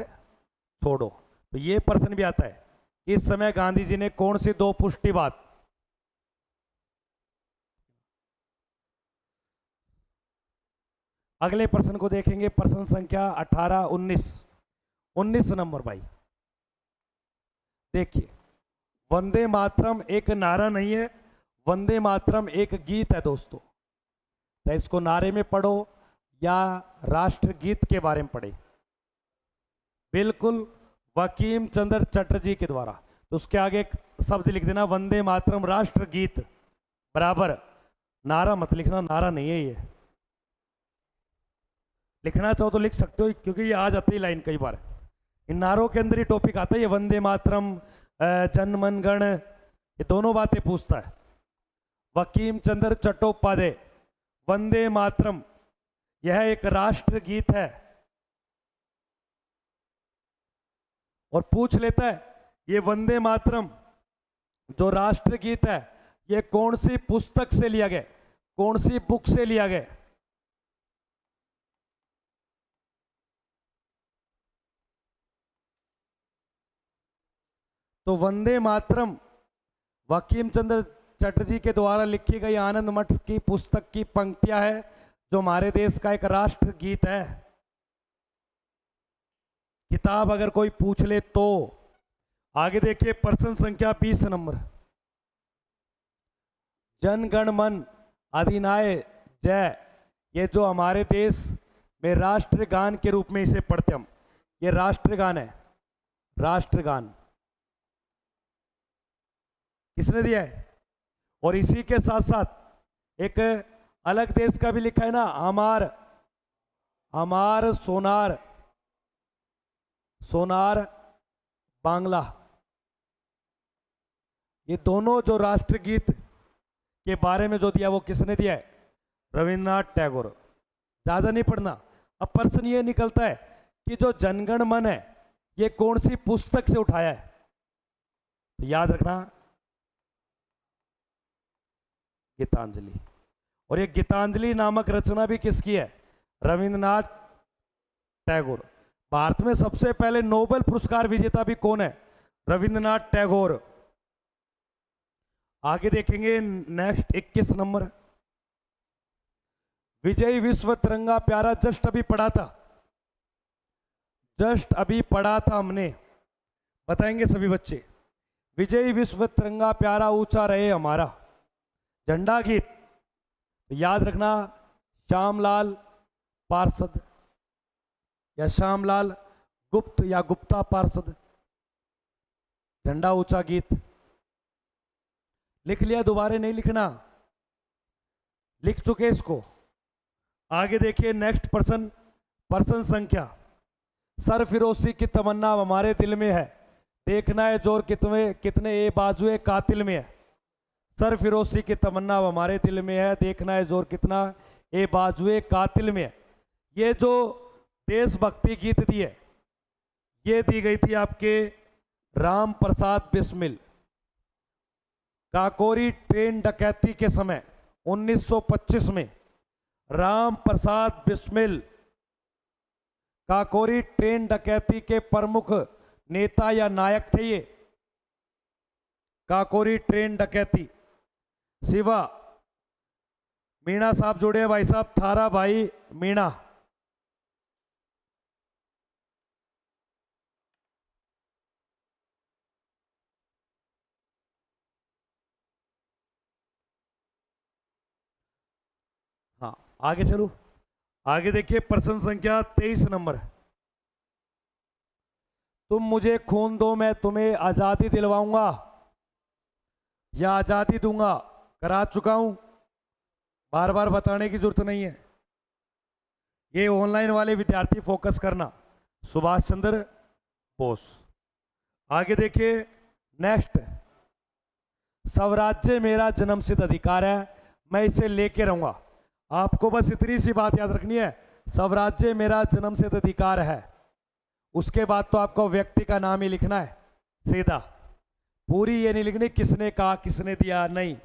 S1: छोड़ो। तो ये प्रश्न भी आता है, इस समय गांधी जी ने कौन सी दो पुष्टि बात। अगले प्रश्न को देखेंगे, प्रश्न संख्या 18, 19 नंबर भाई। देखिए, वंदे मातरम एक नारा नहीं है, वंदे मातरम एक गीत है दोस्तों। चाहे इसको नारे में पढ़ो या राष्ट्रगीत के बारे में पढ़े, बिल्कुल बंकिम चंद्र चटर्जी के द्वारा। तो उसके आगे एक शब्द लिख देना वंदे मातरम राष्ट्र गीत बराबर, नारा मत लिखना, नारा नहीं है ये। लिखना चाहो तो लिख सकते हो, क्योंकि ये आ जाती है लाइन कई बार, इन नारों के अंदर ही टॉपिक आता है ये वंदे मातरम, जन मन गण, ये दोनों बातें पूछता है। वकीम चंद्र चट्टोपाध्याय, वंदे मातरम यह एक राष्ट्र गीत है, और पूछ लेता है ये वंदे मातरम जो राष्ट्र गीत है ये कौन सी पुस्तक से लिया गया, कौन सी बुक से लिया गया। तो वंदे मातरम वकीम चंद्र चटर्जी के द्वारा लिखी गई आनंद मठ की पुस्तक की पंक्तियां है, जो हमारे देश का एक राष्ट्र गीत है। किताब अगर कोई पूछ ले तो। आगे देखिए प्रश्न संख्या 20 नंबर, जन गण मन अधिनायक जय, ये जो हमारे देश में राष्ट्रगान के रूप में इसे पढ़ते हम, ये राष्ट्रगान है। राष्ट्रगान किसने दिया है? और इसी के साथ साथ एक अलग देश का भी लिखा है ना, हमार हमार सोनार, सोनार बांग्ला। ये दोनों जो राष्ट्रगीत के बारे में जो दिया वो किसने दिया है? रविन्द्रनाथ टैगोर। ज्यादा नहीं पढ़ना। अब प्रश्न ये निकलता है कि जो जनगण मन है ये कौन सी पुस्तक से उठाया है? तो याद रखना गीतांजलि। और ये गीतांजलि नामक रचना भी किसकी है? रविन्द्रनाथ टैगोर। भारत में सबसे पहले नोबेल पुरस्कार विजेता भी कौन है? रविन्द्रनाथ टैगोर। आगे देखेंगे नेक्स्ट 21 नंबर, विजय विश्व तिरंगा प्यारा जस्ट अभी पढ़ा था, जस्ट अभी पढ़ा था हमने, बताएंगे सभी बच्चे। विजय विश्व तिरंगा प्यारा ऊंचा रहे हमारा, झंडा गीत याद रखना, श्यामलाल पार्षद या श्यामलाल गुप्त या गुप्ता पार्षद, झंडा ऊंचा गीत। लिख लिया? दोबारा नहीं लिखना, लिख चुके इसको। आगे देखिए नेक्स्ट पर्सन, पर्सन संख्या, सरफिरोशी की तमन्ना हमारे दिल में है, देखना है जोर कितने कितने ए बाजुए कातिल में है। सरफिरोशी की तमन्ना हमारे दिल में है, देखना है जोर कितना ए बाजुए कातिल में है। ये जो देशभक्ति गीत दी है ये दी गई थी आपके राम प्रसाद बिस्मिल, काकोरी ट्रेन डकैती के समय 1925 में राम प्रसाद बिस्मिल काकोरी ट्रेन डकैती के प्रमुख नेता या नायक थे। ये काकोरी ट्रेन डकैती, शिवा मीणा साहब जुड़े हैं भाई साहब, थारा भाई मीणा। हाँ आगे चलो, आगे देखिए प्रश्न संख्या 23 नंबर, तुम मुझे खून दो मैं तुम्हें आजादी दिलवाऊंगा या आजादी दूंगा, करा चुका हूं, बार बार बताने की जरूरत नहीं है। ये ऑनलाइन वाले विद्यार्थी फोकस करना, सुभाष चंद्र बोस। आगे देखिए नेक्स्ट, स्वराज्य मेरा जन्मसिद्ध अधिकार है, मैं इसे लेके रहूंगा। आपको बस इतनी सी बात याद रखनी है, स्वराज्य मेरा जन्मसिद्ध अधिकार है। उसके बाद तो आपको व्यक्ति का नाम ही लिखना है सीधा, पूरी ये नहीं लिखनी किसने कहा किसने दिया, नहीं।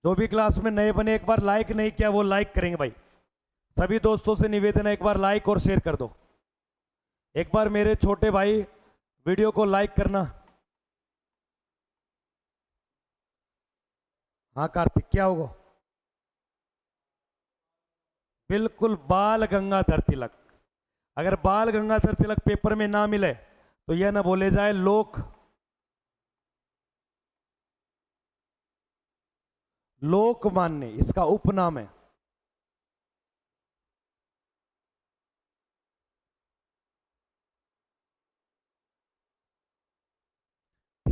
S1: जो भी क्लास में नए बने एक बार लाइक नहीं किया वो लाइक करेंगे भाई। सभी दोस्तों से निवेदन है एक बार लाइक और शेयर कर दो। एक बार मेरे छोटे भाई वीडियो को लाइक करना। हाँ कार्तिक क्या होगा? बिल्कुल बाल गंगाधर तिलक। अगर बाल गंगाधर तिलक पेपर में ना मिले तो यह ना बोले जाए लोकमान्य, इसका उपनाम है।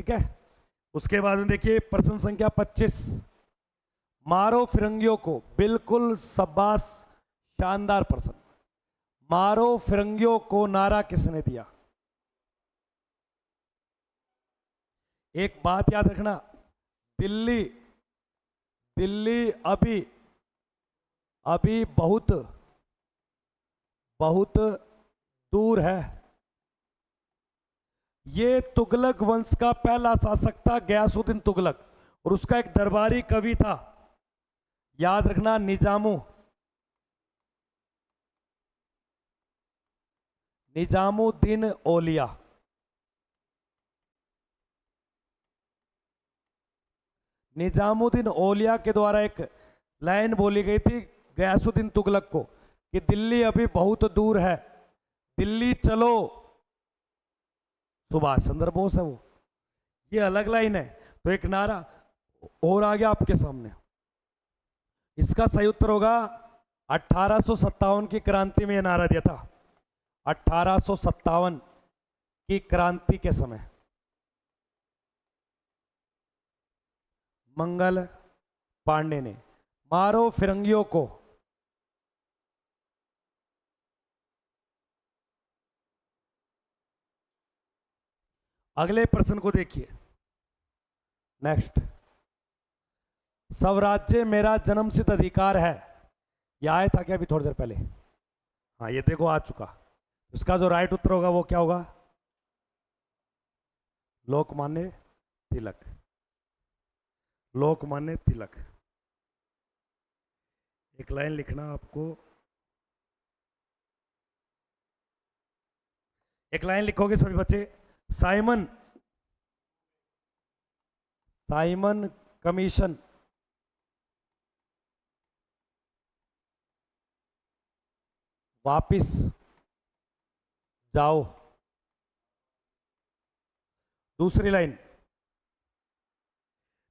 S1: ठीक है। उसके बाद में देखिए प्रश्न संख्या 25, मारो फिरंगियों को, बिल्कुल शाबाश, शानदार प्रश्न। मारो फिरंगियों को नारा किसने दिया? एक बात याद रखना, दिल्ली दिल्ली अभी अभी बहुत बहुत दूर है। ये तुगलक वंश का पहला शासक था गयासुद्दीन तुगलक, और उसका एक दरबारी कवि था, याद रखना, निजामुद्दीन औलिया। निजामुद्दीन औलिया के द्वारा एक लाइन बोली गई थी गयासुद्दीन तुगलक को कि दिल्ली अभी बहुत दूर है, दिल्ली चलो। सुभाष चंद्र बोस है वो, ये अलग लाइन है। तो एक नारा और आ गया आपके सामने, इसका सही उत्तर होगा 1857 की क्रांति में यह नारा दिया था, 1857 की क्रांति के समय मंगल पांडे ने। मारो फिरंगियों को। अगले प्रश्न को देखिए, नेक्स्ट, स्वराज्य मेरा जन्मसिद्ध अधिकार है, यह आया था क्या अभी थोड़ी देर पहले? हाँ, ये देखो आ चुका। उसका जो राइट उत्तर होगा वो क्या होगा? लोकमान्य तिलक, लोकमान्य तिलक। एक लाइन लिखना आपको, एक लाइन लिखोगे सभी बच्चे, साइमन कमीशन वापिस जाओ। दूसरी लाइन,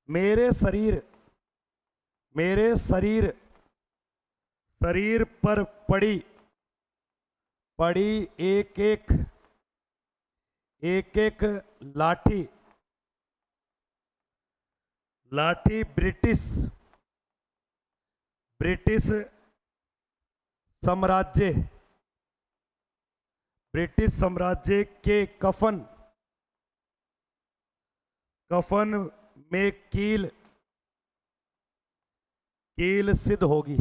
S1: मेरे शरीर पर पड़ी एक एक लाठी ब्रिटिश साम्राज्य के कफन में कील सिद्ध होगी,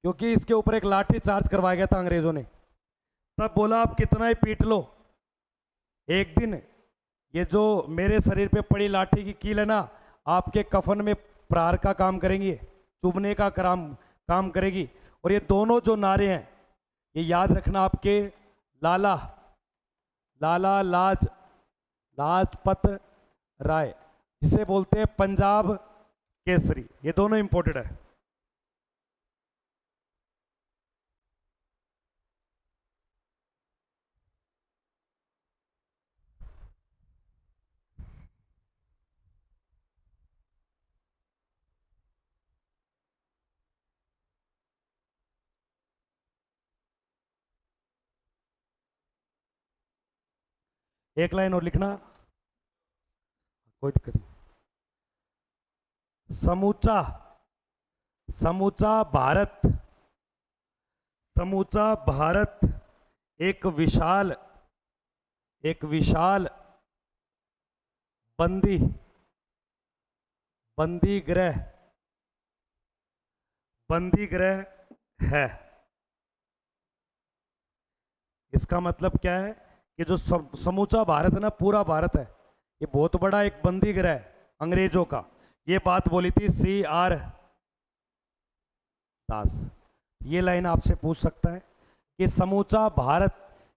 S1: क्योंकि इसके ऊपर एक लाठी चार्ज करवाया गया था अंग्रेजों ने। तब बोला आप कितना ही पीट लो, एक दिन ये जो मेरे शरीर पे पड़ी लाठी की कील है ना, आपके कफन में प्रहार का काम करेंगी, चुभने का काम करेगी। और ये दोनों जो नारे हैं, ये याद रखना, आपके लाला लाजपत राय, जिसे बोलते हैं पंजाब केसरी, ये दोनों इंपॉर्टेंट है। एक लाइन और लिखना, कोई दिक्कत नहीं। समूचा भारत एक विशाल बंदी गृह है। इसका मतलब क्या है कि जो समूचा भारत है ना, पूरा भारत है, ये बहुत बड़ा एक बंदी गृह है अंग्रेजों का। ये बात बोली थी CR दास। ये लाइन आपसे पूछ सकता है कि समूचा भारत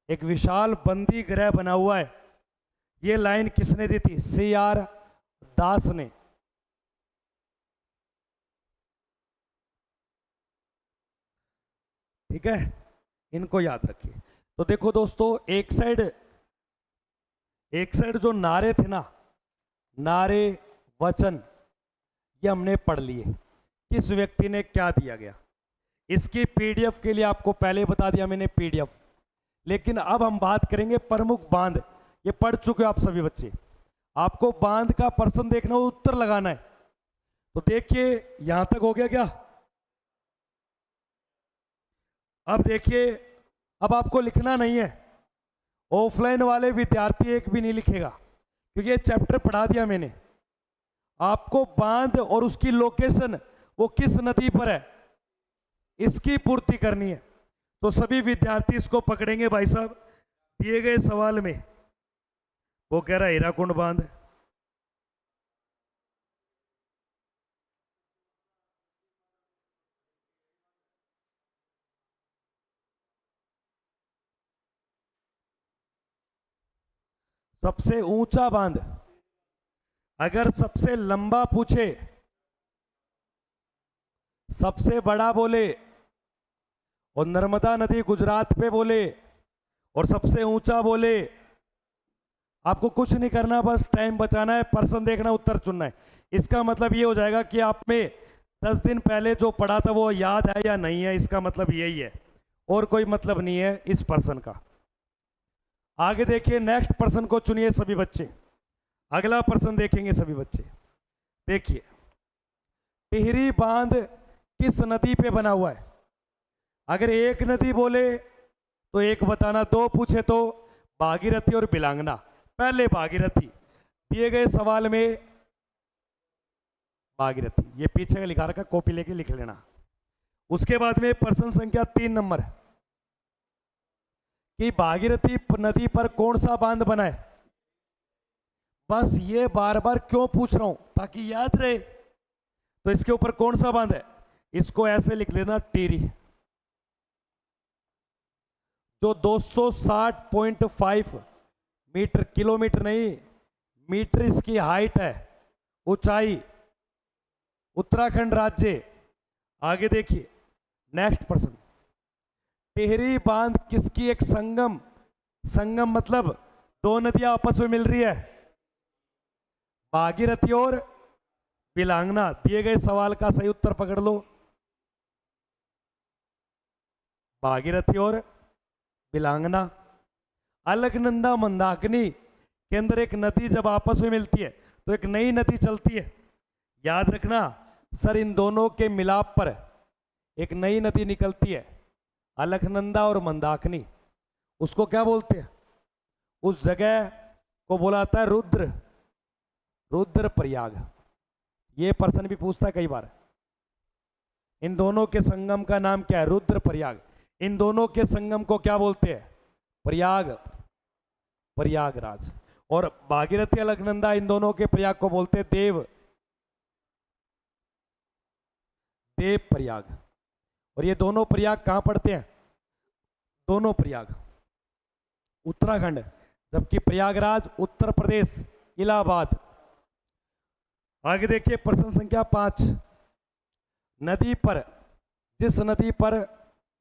S1: एक विशाल बंदी गृह बना हुआ है, ये लाइन किसने दी थी? CR दास ने। ठीक है, इनको याद रखिए। तो देखो दोस्तों, एक साइड जो नारे थे ना, नारे वचन, ये हमने पढ़ लिए, किस व्यक्ति ने क्या दिया गया। इसकी PDF के लिए आपको पहले बता दिया मैंने, PDF। लेकिन अब हम बात करेंगे प्रमुख बांध, ये पढ़ चुके हो आप सभी बच्चे। आपको बांध का पर्सन देखना हो, उत्तर लगाना है। तो देखिए यहां तक हो गया क्या? अब देखिए, अब आपको लिखना नहीं है। ऑफलाइन वाले विद्यार्थी एक भी नहीं लिखेगा, क्योंकि ये चैप्टर पढ़ा दिया मैंने। आपको बांध और उसकी लोकेशन, वो किस नदी पर है, इसकी पूर्ति करनी है। तो सभी विद्यार्थी इसको पकड़ेंगे भाई साहब। दिए गए सवाल में वो कह रहा है हीराकुंड बांध। सबसे ऊंचा बांध, अगर सबसे लंबा पूछे, सबसे बड़ा बोले, और नर्मदा नदी गुजरात पे बोले, और सबसे ऊंचा बोले, आपको कुछ नहीं करना, बस टाइम बचाना है, पर्सन देखना, उत्तर चुनना है। इसका मतलब ये हो जाएगा कि आप में 10 दिन पहले जो पढ़ा था वो याद है या नहीं है, इसका मतलब यही है, और कोई मतलब नहीं है इस पर्सन का। आगे देखिए, नेक्स्ट पर्सन को चुनिए सभी बच्चे। अगला पर्सन देखेंगे सभी बच्चे। देखिए, टिहरी बांध किस नदी पे बना हुआ है? अगर एक नदी बोले तो एक बताना, दो पूछे तो भागीरथी और बिलांगना। पहले भागीरथी, दिए गए सवाल में भागीरथी, ये पीछे का लिखा रखा, कॉपी लेके लिख लेना। उसके बाद में प्रश्न संख्या 3 नंबर, कि भागीरथी नदी पर कौन सा बांध बना है? बस ये बार बार क्यों पूछ रहा हूं, ताकि याद रहे। तो इसके ऊपर कौन सा बांध है? इसको ऐसे लिख लेना, टिहरी, जो 260.5 मीटर, किलोमीटर नहीं, मीटर इसकी हाइट है, ऊंचाई, उत्तराखंड राज्य। आगे देखिए, नेक्स्ट प्रश्न, टिहरी बांध किसकी एक संगम, संगम मतलब दो नदियां आपस में मिल रही है, भागीरथी और बिलांगना। दिए गए सवाल का सही उत्तर पकड़ लो, भागीरथी और बिलांगना। अलकनंदा मंदाकिनी के अंदर एक नदी जब आपस में मिलती है तो एक नई नदी चलती है। याद रखना सर, इन दोनों के मिलाप पर एक नई नदी निकलती है, अलकनंदा और मंदाकिनी। उसको क्या बोलते हैं? उस जगह को बोला जाता है रुद्र, रुद्र प्रयाग। ये पर्सन भी पूछता है कई बार, इन दोनों के संगम का नाम क्या है? रुद्र प्रयाग। इन दोनों के संगम को क्या बोलते हैं? प्रयाग, प्रयागराज। और भागीरथी अलकनंदा, इन दोनों के प्रयाग को बोलते हैं देव, देव प्रयाग। और ये दोनों प्रयाग कहां पड़ते हैं? दोनों प्रयाग उत्तराखंड, जबकि प्रयागराज उत्तर प्रदेश, इलाहाबाद। आगे देखिए, प्रश्न संख्या 5, नदी पर, जिस नदी पर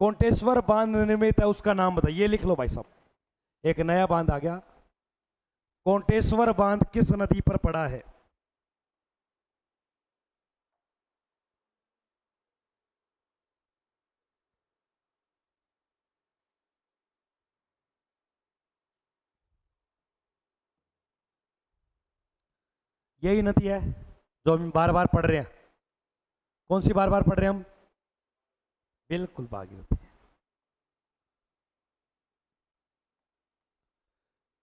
S1: कोंटेश्वर बांध निर्मित है उसका नाम बताइए। ये लिख लो भाई साहब, एक नया बांध आ गया। कोंटेश्वर बांध किस नदी पर पड़ा है? यही नदी है जो हम बार बार पढ़ रहे हैं। कौन सी बार बार पढ़ रहे हैं हम? बिल्कुल भागीरथी।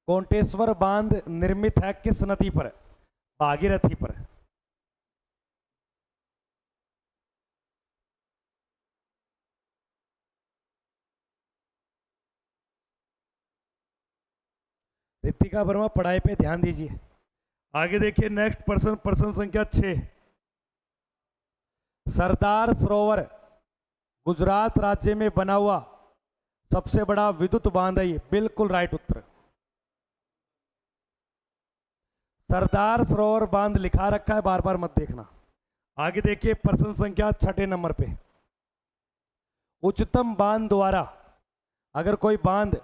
S1: कोंटेश्वर बांध निर्मित है किस नदी पर? भागीरथी पर। रितिका वर्मा, पढ़ाई पे ध्यान दीजिए। आगे देखिए, नेक्स्ट पर्सन, प्रश्न संख्या 6, सरदार सरोवर गुजरात राज्य में बना हुआ सबसे बड़ा विद्युत बांध है। ये बिल्कुल राइट उत्तर। सरदार सरोवर बांध लिखा रखा है, बार बार मत देखना। आगे देखिए, प्रश्न संख्या 6 नंबर पे, उच्चतम बांध द्वारा, अगर कोई बांध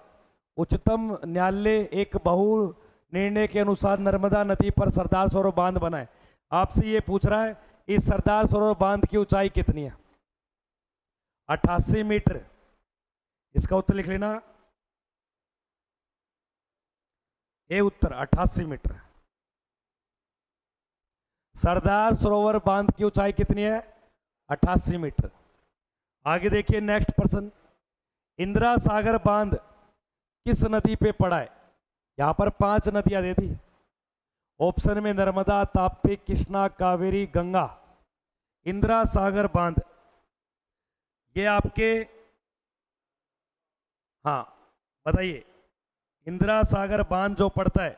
S1: उच्चतम न्यायालय एक बहु निर्णय के अनुसार नर्मदा नदी पर सरदार सरोवर बांध बना है, आपसे ये पूछ रहा है इस सरदार सरोवर बांध की ऊंचाई कितनी है? 88 मीटर। इसका उत्तर लिख लेना, ए उत्तर 88 मीटर। सरदार सरोवर बांध की ऊंचाई कितनी है? 88 मीटर। आगे देखिए नेक्स्ट प्रश्न, इंदिरा सागर बांध किस नदी पे पड़ा है? यहां पर 5 नदियां दे दी, ऑप्शन में नर्मदा, ताप्ती, कृष्णा, कावेरी, गंगा। इंदिरा सागर बांध ये आपके, हाँ बताइए, इंदिरा सागर बांध जो पड़ता है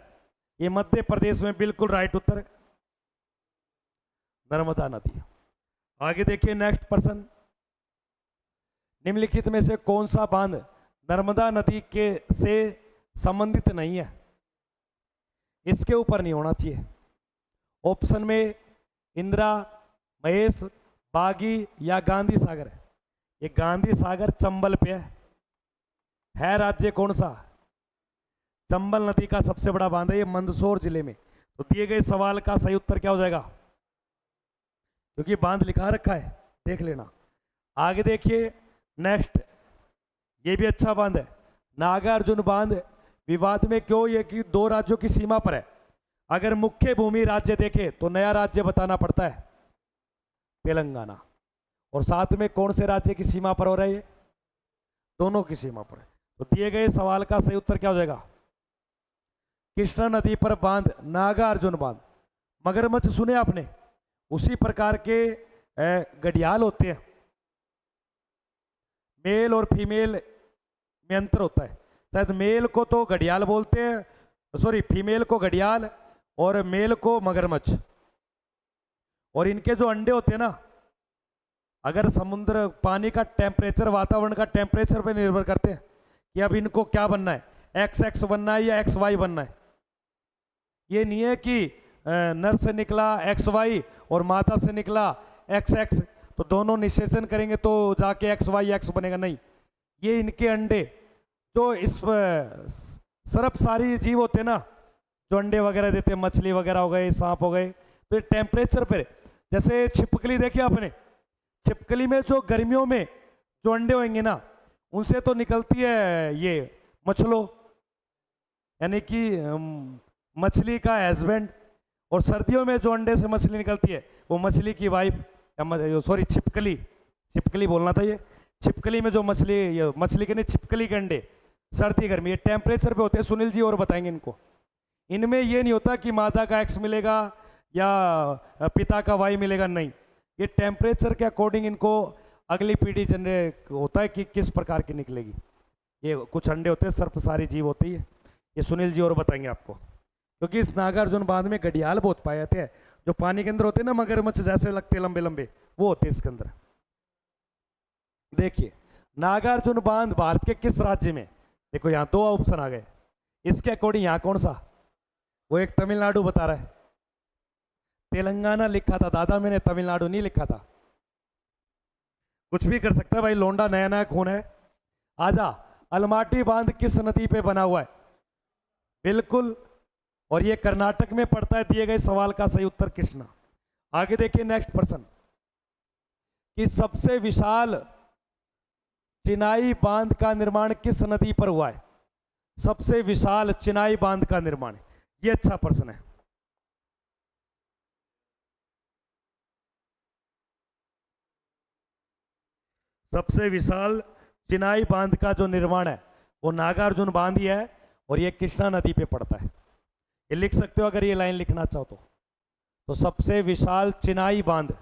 S1: ये मध्य प्रदेश में, बिल्कुल राइट उत्तर, नर्मदा नदी। आगे देखिए नेक्स्ट प्रश्न, निम्नलिखित में से कौन सा बांध नर्मदा नदी के से संबंधित नहीं है? इसके ऊपर नहीं होना चाहिए। ऑप्शन में इंदिरा, महेश, बागी या गांधी सागर है। ये गांधी सागर चंबल पे है राज्य कौन सा? चंबल नदी का सबसे बड़ा बांध है ये मंदसौर जिले में। तो दिए गए सवाल का सही उत्तर क्या हो जाएगा? क्योंकि बांध लिखा रखा है, देख लेना। आगे देखिए नेक्स्ट, ये भी अच्छा बांध है, नागार्जुन बांध विवाद में क्यों? ये कि 2 राज्यों की सीमा पर है। अगर मुख्य भूमि राज्य देखे तो नया राज्य बताना पड़ता है, तेलंगाना। और साथ में कौन से राज्य की सीमा पर हो रहा है ये? दोनों की सीमा पर है। तो दिए गए सवाल का सही उत्तर क्या हो जाएगा? कृष्णा नदी पर बांध नागार्जुन बांध। मगरमच्छ सुने आपने? उसी प्रकार के घड़ियाल होते हैं, मेल और फीमेल में अंतर होता है। शायद मेल को तो घड़ियाल बोलते हैं, सॉरी फीमेल को घड़ियाल और मेल को मगरमच्छ। और इनके जो अंडे होते हैं ना, अगर समुद्र पानी का टेम्परेचर वातावरण का टेम्परेचर पे निर्भर करते हैं कि अब इनको क्या बनना है, XX बनना है या XY बनना है। ये नहीं है कि नर से निकला XY और माता से निकला XX, तो दोनों निषेचन करेंगे तो जाके XYX बनेगा, नहीं। ये इनके अंडे जो इस सर्पसारी जीव होते हैं ना, जो अंडे वगैरह देते हैं, मछली वगैरह हो गए, सांप हो गए, तो ये टेम्परेचर पर, जैसे छिपकली देखी आपने, छिपकली में जो गर्मियों में जो अंडे होंगे ना, उनसे तो निकलती है ये मछलो, यानी कि मछली का हस्बैंड। और सर्दियों में जो अंडे से मछली निकलती है वो मछली की वाइफ, सॉरी छिपकली बोलना था। ये छिपकली में जो मछली के नहीं, छिपकली के अंडे सर्दी गर्मी, ये टेम्परेचर पे होते हैं। सुनील जी और बताएंगे इनको। इनमें ये नहीं होता कि माता का X मिलेगा या पिता का Y मिलेगा, नहीं। ये टेम्परेचर के अकॉर्डिंग इनको अगली पीढ़ी जनरेट होता है कि किस प्रकार की निकलेगी। ये कुछ अंडे होते हैं, सर्पसारी जीव होती है। ये सुनील जी और बताएंगे आपको, क्योंकि इस नागार्जुन बांध में घड़ियाल बहुत पाए जाते हैं, जो पानी के अंदर होते हैं ना, मगरमच्छ जैसे लगते हैं लंबे लंबे, वो होते हैं इसके अंदर। देखिए नागार्जुन बांध भारत के किस राज्य में? देखो यहाँ 2 ऑप्शन आ गए, इसके अकॉर्डिंग यहाँ कौन सा? वो एक तमिलनाडु बता रहा है, तेलंगाना लिखा था दादा, मैंने तमिलनाडु नहीं लिखा था। कुछ भी कर सकता है भाई, लोंडा नया नया खून है। आजा, अलमाटी बांध किस नदी पे बना हुआ है? बिल्कुल, और ये कर्नाटक में पड़ता है। दिए गए सवाल का सही उत्तर कृष्णा। आगे देखिए नेक्स्ट प्रश्न, कि सबसे विशाल चिनाई बांध का निर्माण किस नदी पर हुआ है? सबसे विशाल चिनाई बांध का निर्माण, ये अच्छा प्रश्न है। सबसे विशाल चिनाई बांध का जो निर्माण है वो नागार्जुन बांध ही है, और ये कृष्णा नदी पे पड़ता है। ये लिख सकते हो अगर ये लाइन लिखना चाहो तो सबसे विशाल चिनाई बांध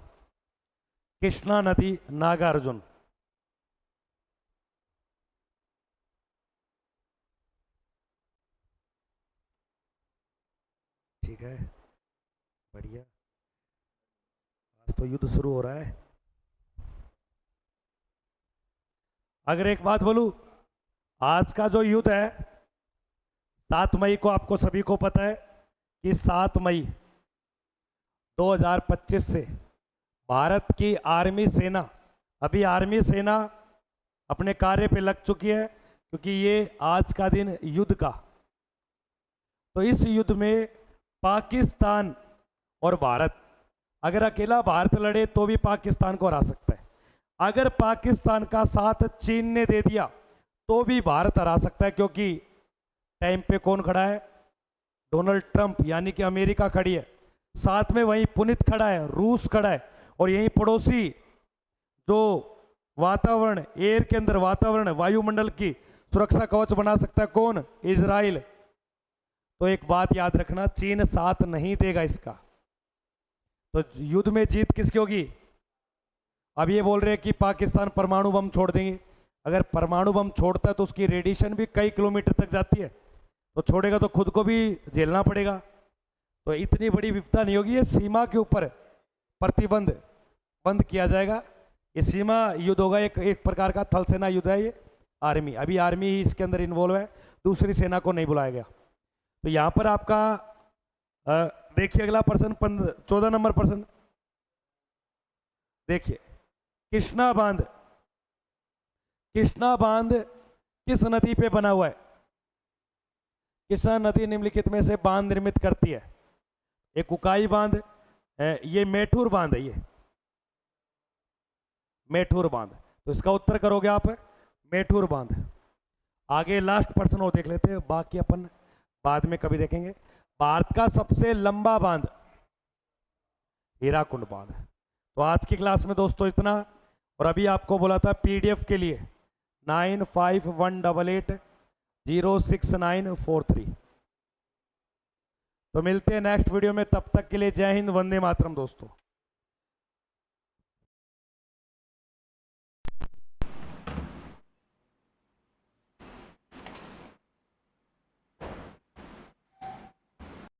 S1: कृष्णा नदी, नागार्जुन। ठीक है, बढ़िया। आज तो युद्ध शुरू हो रहा है। अगर एक बात बोलूं, आज का जो युद्ध है 7 मई को, आपको सभी को पता है कि 7 मई 2025 से भारत की आर्मी सेना, अभी आर्मी सेना अपने कार्य पे लग चुकी है, क्योंकि ये आज का दिन युद्ध का। तो इस युद्ध में पाकिस्तान और भारत, अगर अकेला भारत लड़े तो भी पाकिस्तान को हरा सकता है। अगर पाकिस्तान का साथ चीन ने दे दिया तो भी भारत हरा सकता है, क्योंकि टाइम पे कौन खड़ा है? डोनाल्ड ट्रंप, यानी कि अमेरिका खड़ी है। साथ में वहीं पुनित खड़ा है, रूस खड़ा है, और यहीं पड़ोसी जो वातावरण, एयर के अंदर वातावरण, वायुमंडल की सुरक्षा कवच बना सकता है, कौन? इजराइल। तो एक बात याद रखना, चीन साथ नहीं देगा इसका। तो युद्ध में जीत किसकी होगी? अब ये बोल रहे हैं कि पाकिस्तान परमाणु बम छोड़ देंगे। अगर परमाणु बम छोड़ता है तो उसकी रेडिएशन भी कई किलोमीटर तक जाती है, तो छोड़ेगा तो खुद को भी झेलना पड़ेगा। तो इतनी बड़ी विपदा नहीं होगी, ये सीमा के ऊपर प्रतिबंध बंद किया जाएगा। ये सीमा युद्ध होगा, एक प्रकार का थल सेना युद्ध है ये। आर्मी, अभी आर्मी ही इसके अंदर इन्वॉल्व है, दूसरी सेना को नहीं बुलाया गया। तो यहाँ पर आपका देखिए अगला प्रश्न 14 नंबर प्रश्न देखिए, कृष्णा बांध। कृष्णा बांध किस नदी पे बना हुआ है? कृष्णा नदी निम्नलिखित में से बांध निर्मित करती है? एक उकाई बांध है, ये मेठूर बांध है, ये मेठूर बांध। तो इसका उत्तर करोगे आप मेठूर बांध। आगे लास्ट प्रश्न वो देख लेते हैं, बाकी अपन बाद में कभी देखेंगे। भारत का सबसे लंबा बांध? हीराकुंड बांध। तो आज की क्लास में दोस्तों इतना, और अभी आपको बोला था पीडीएफ के लिए 9518806943। तो मिलते हैं नेक्स्ट वीडियो में, तब तक के लिए जय हिंद, वंदे मातरम दोस्तों।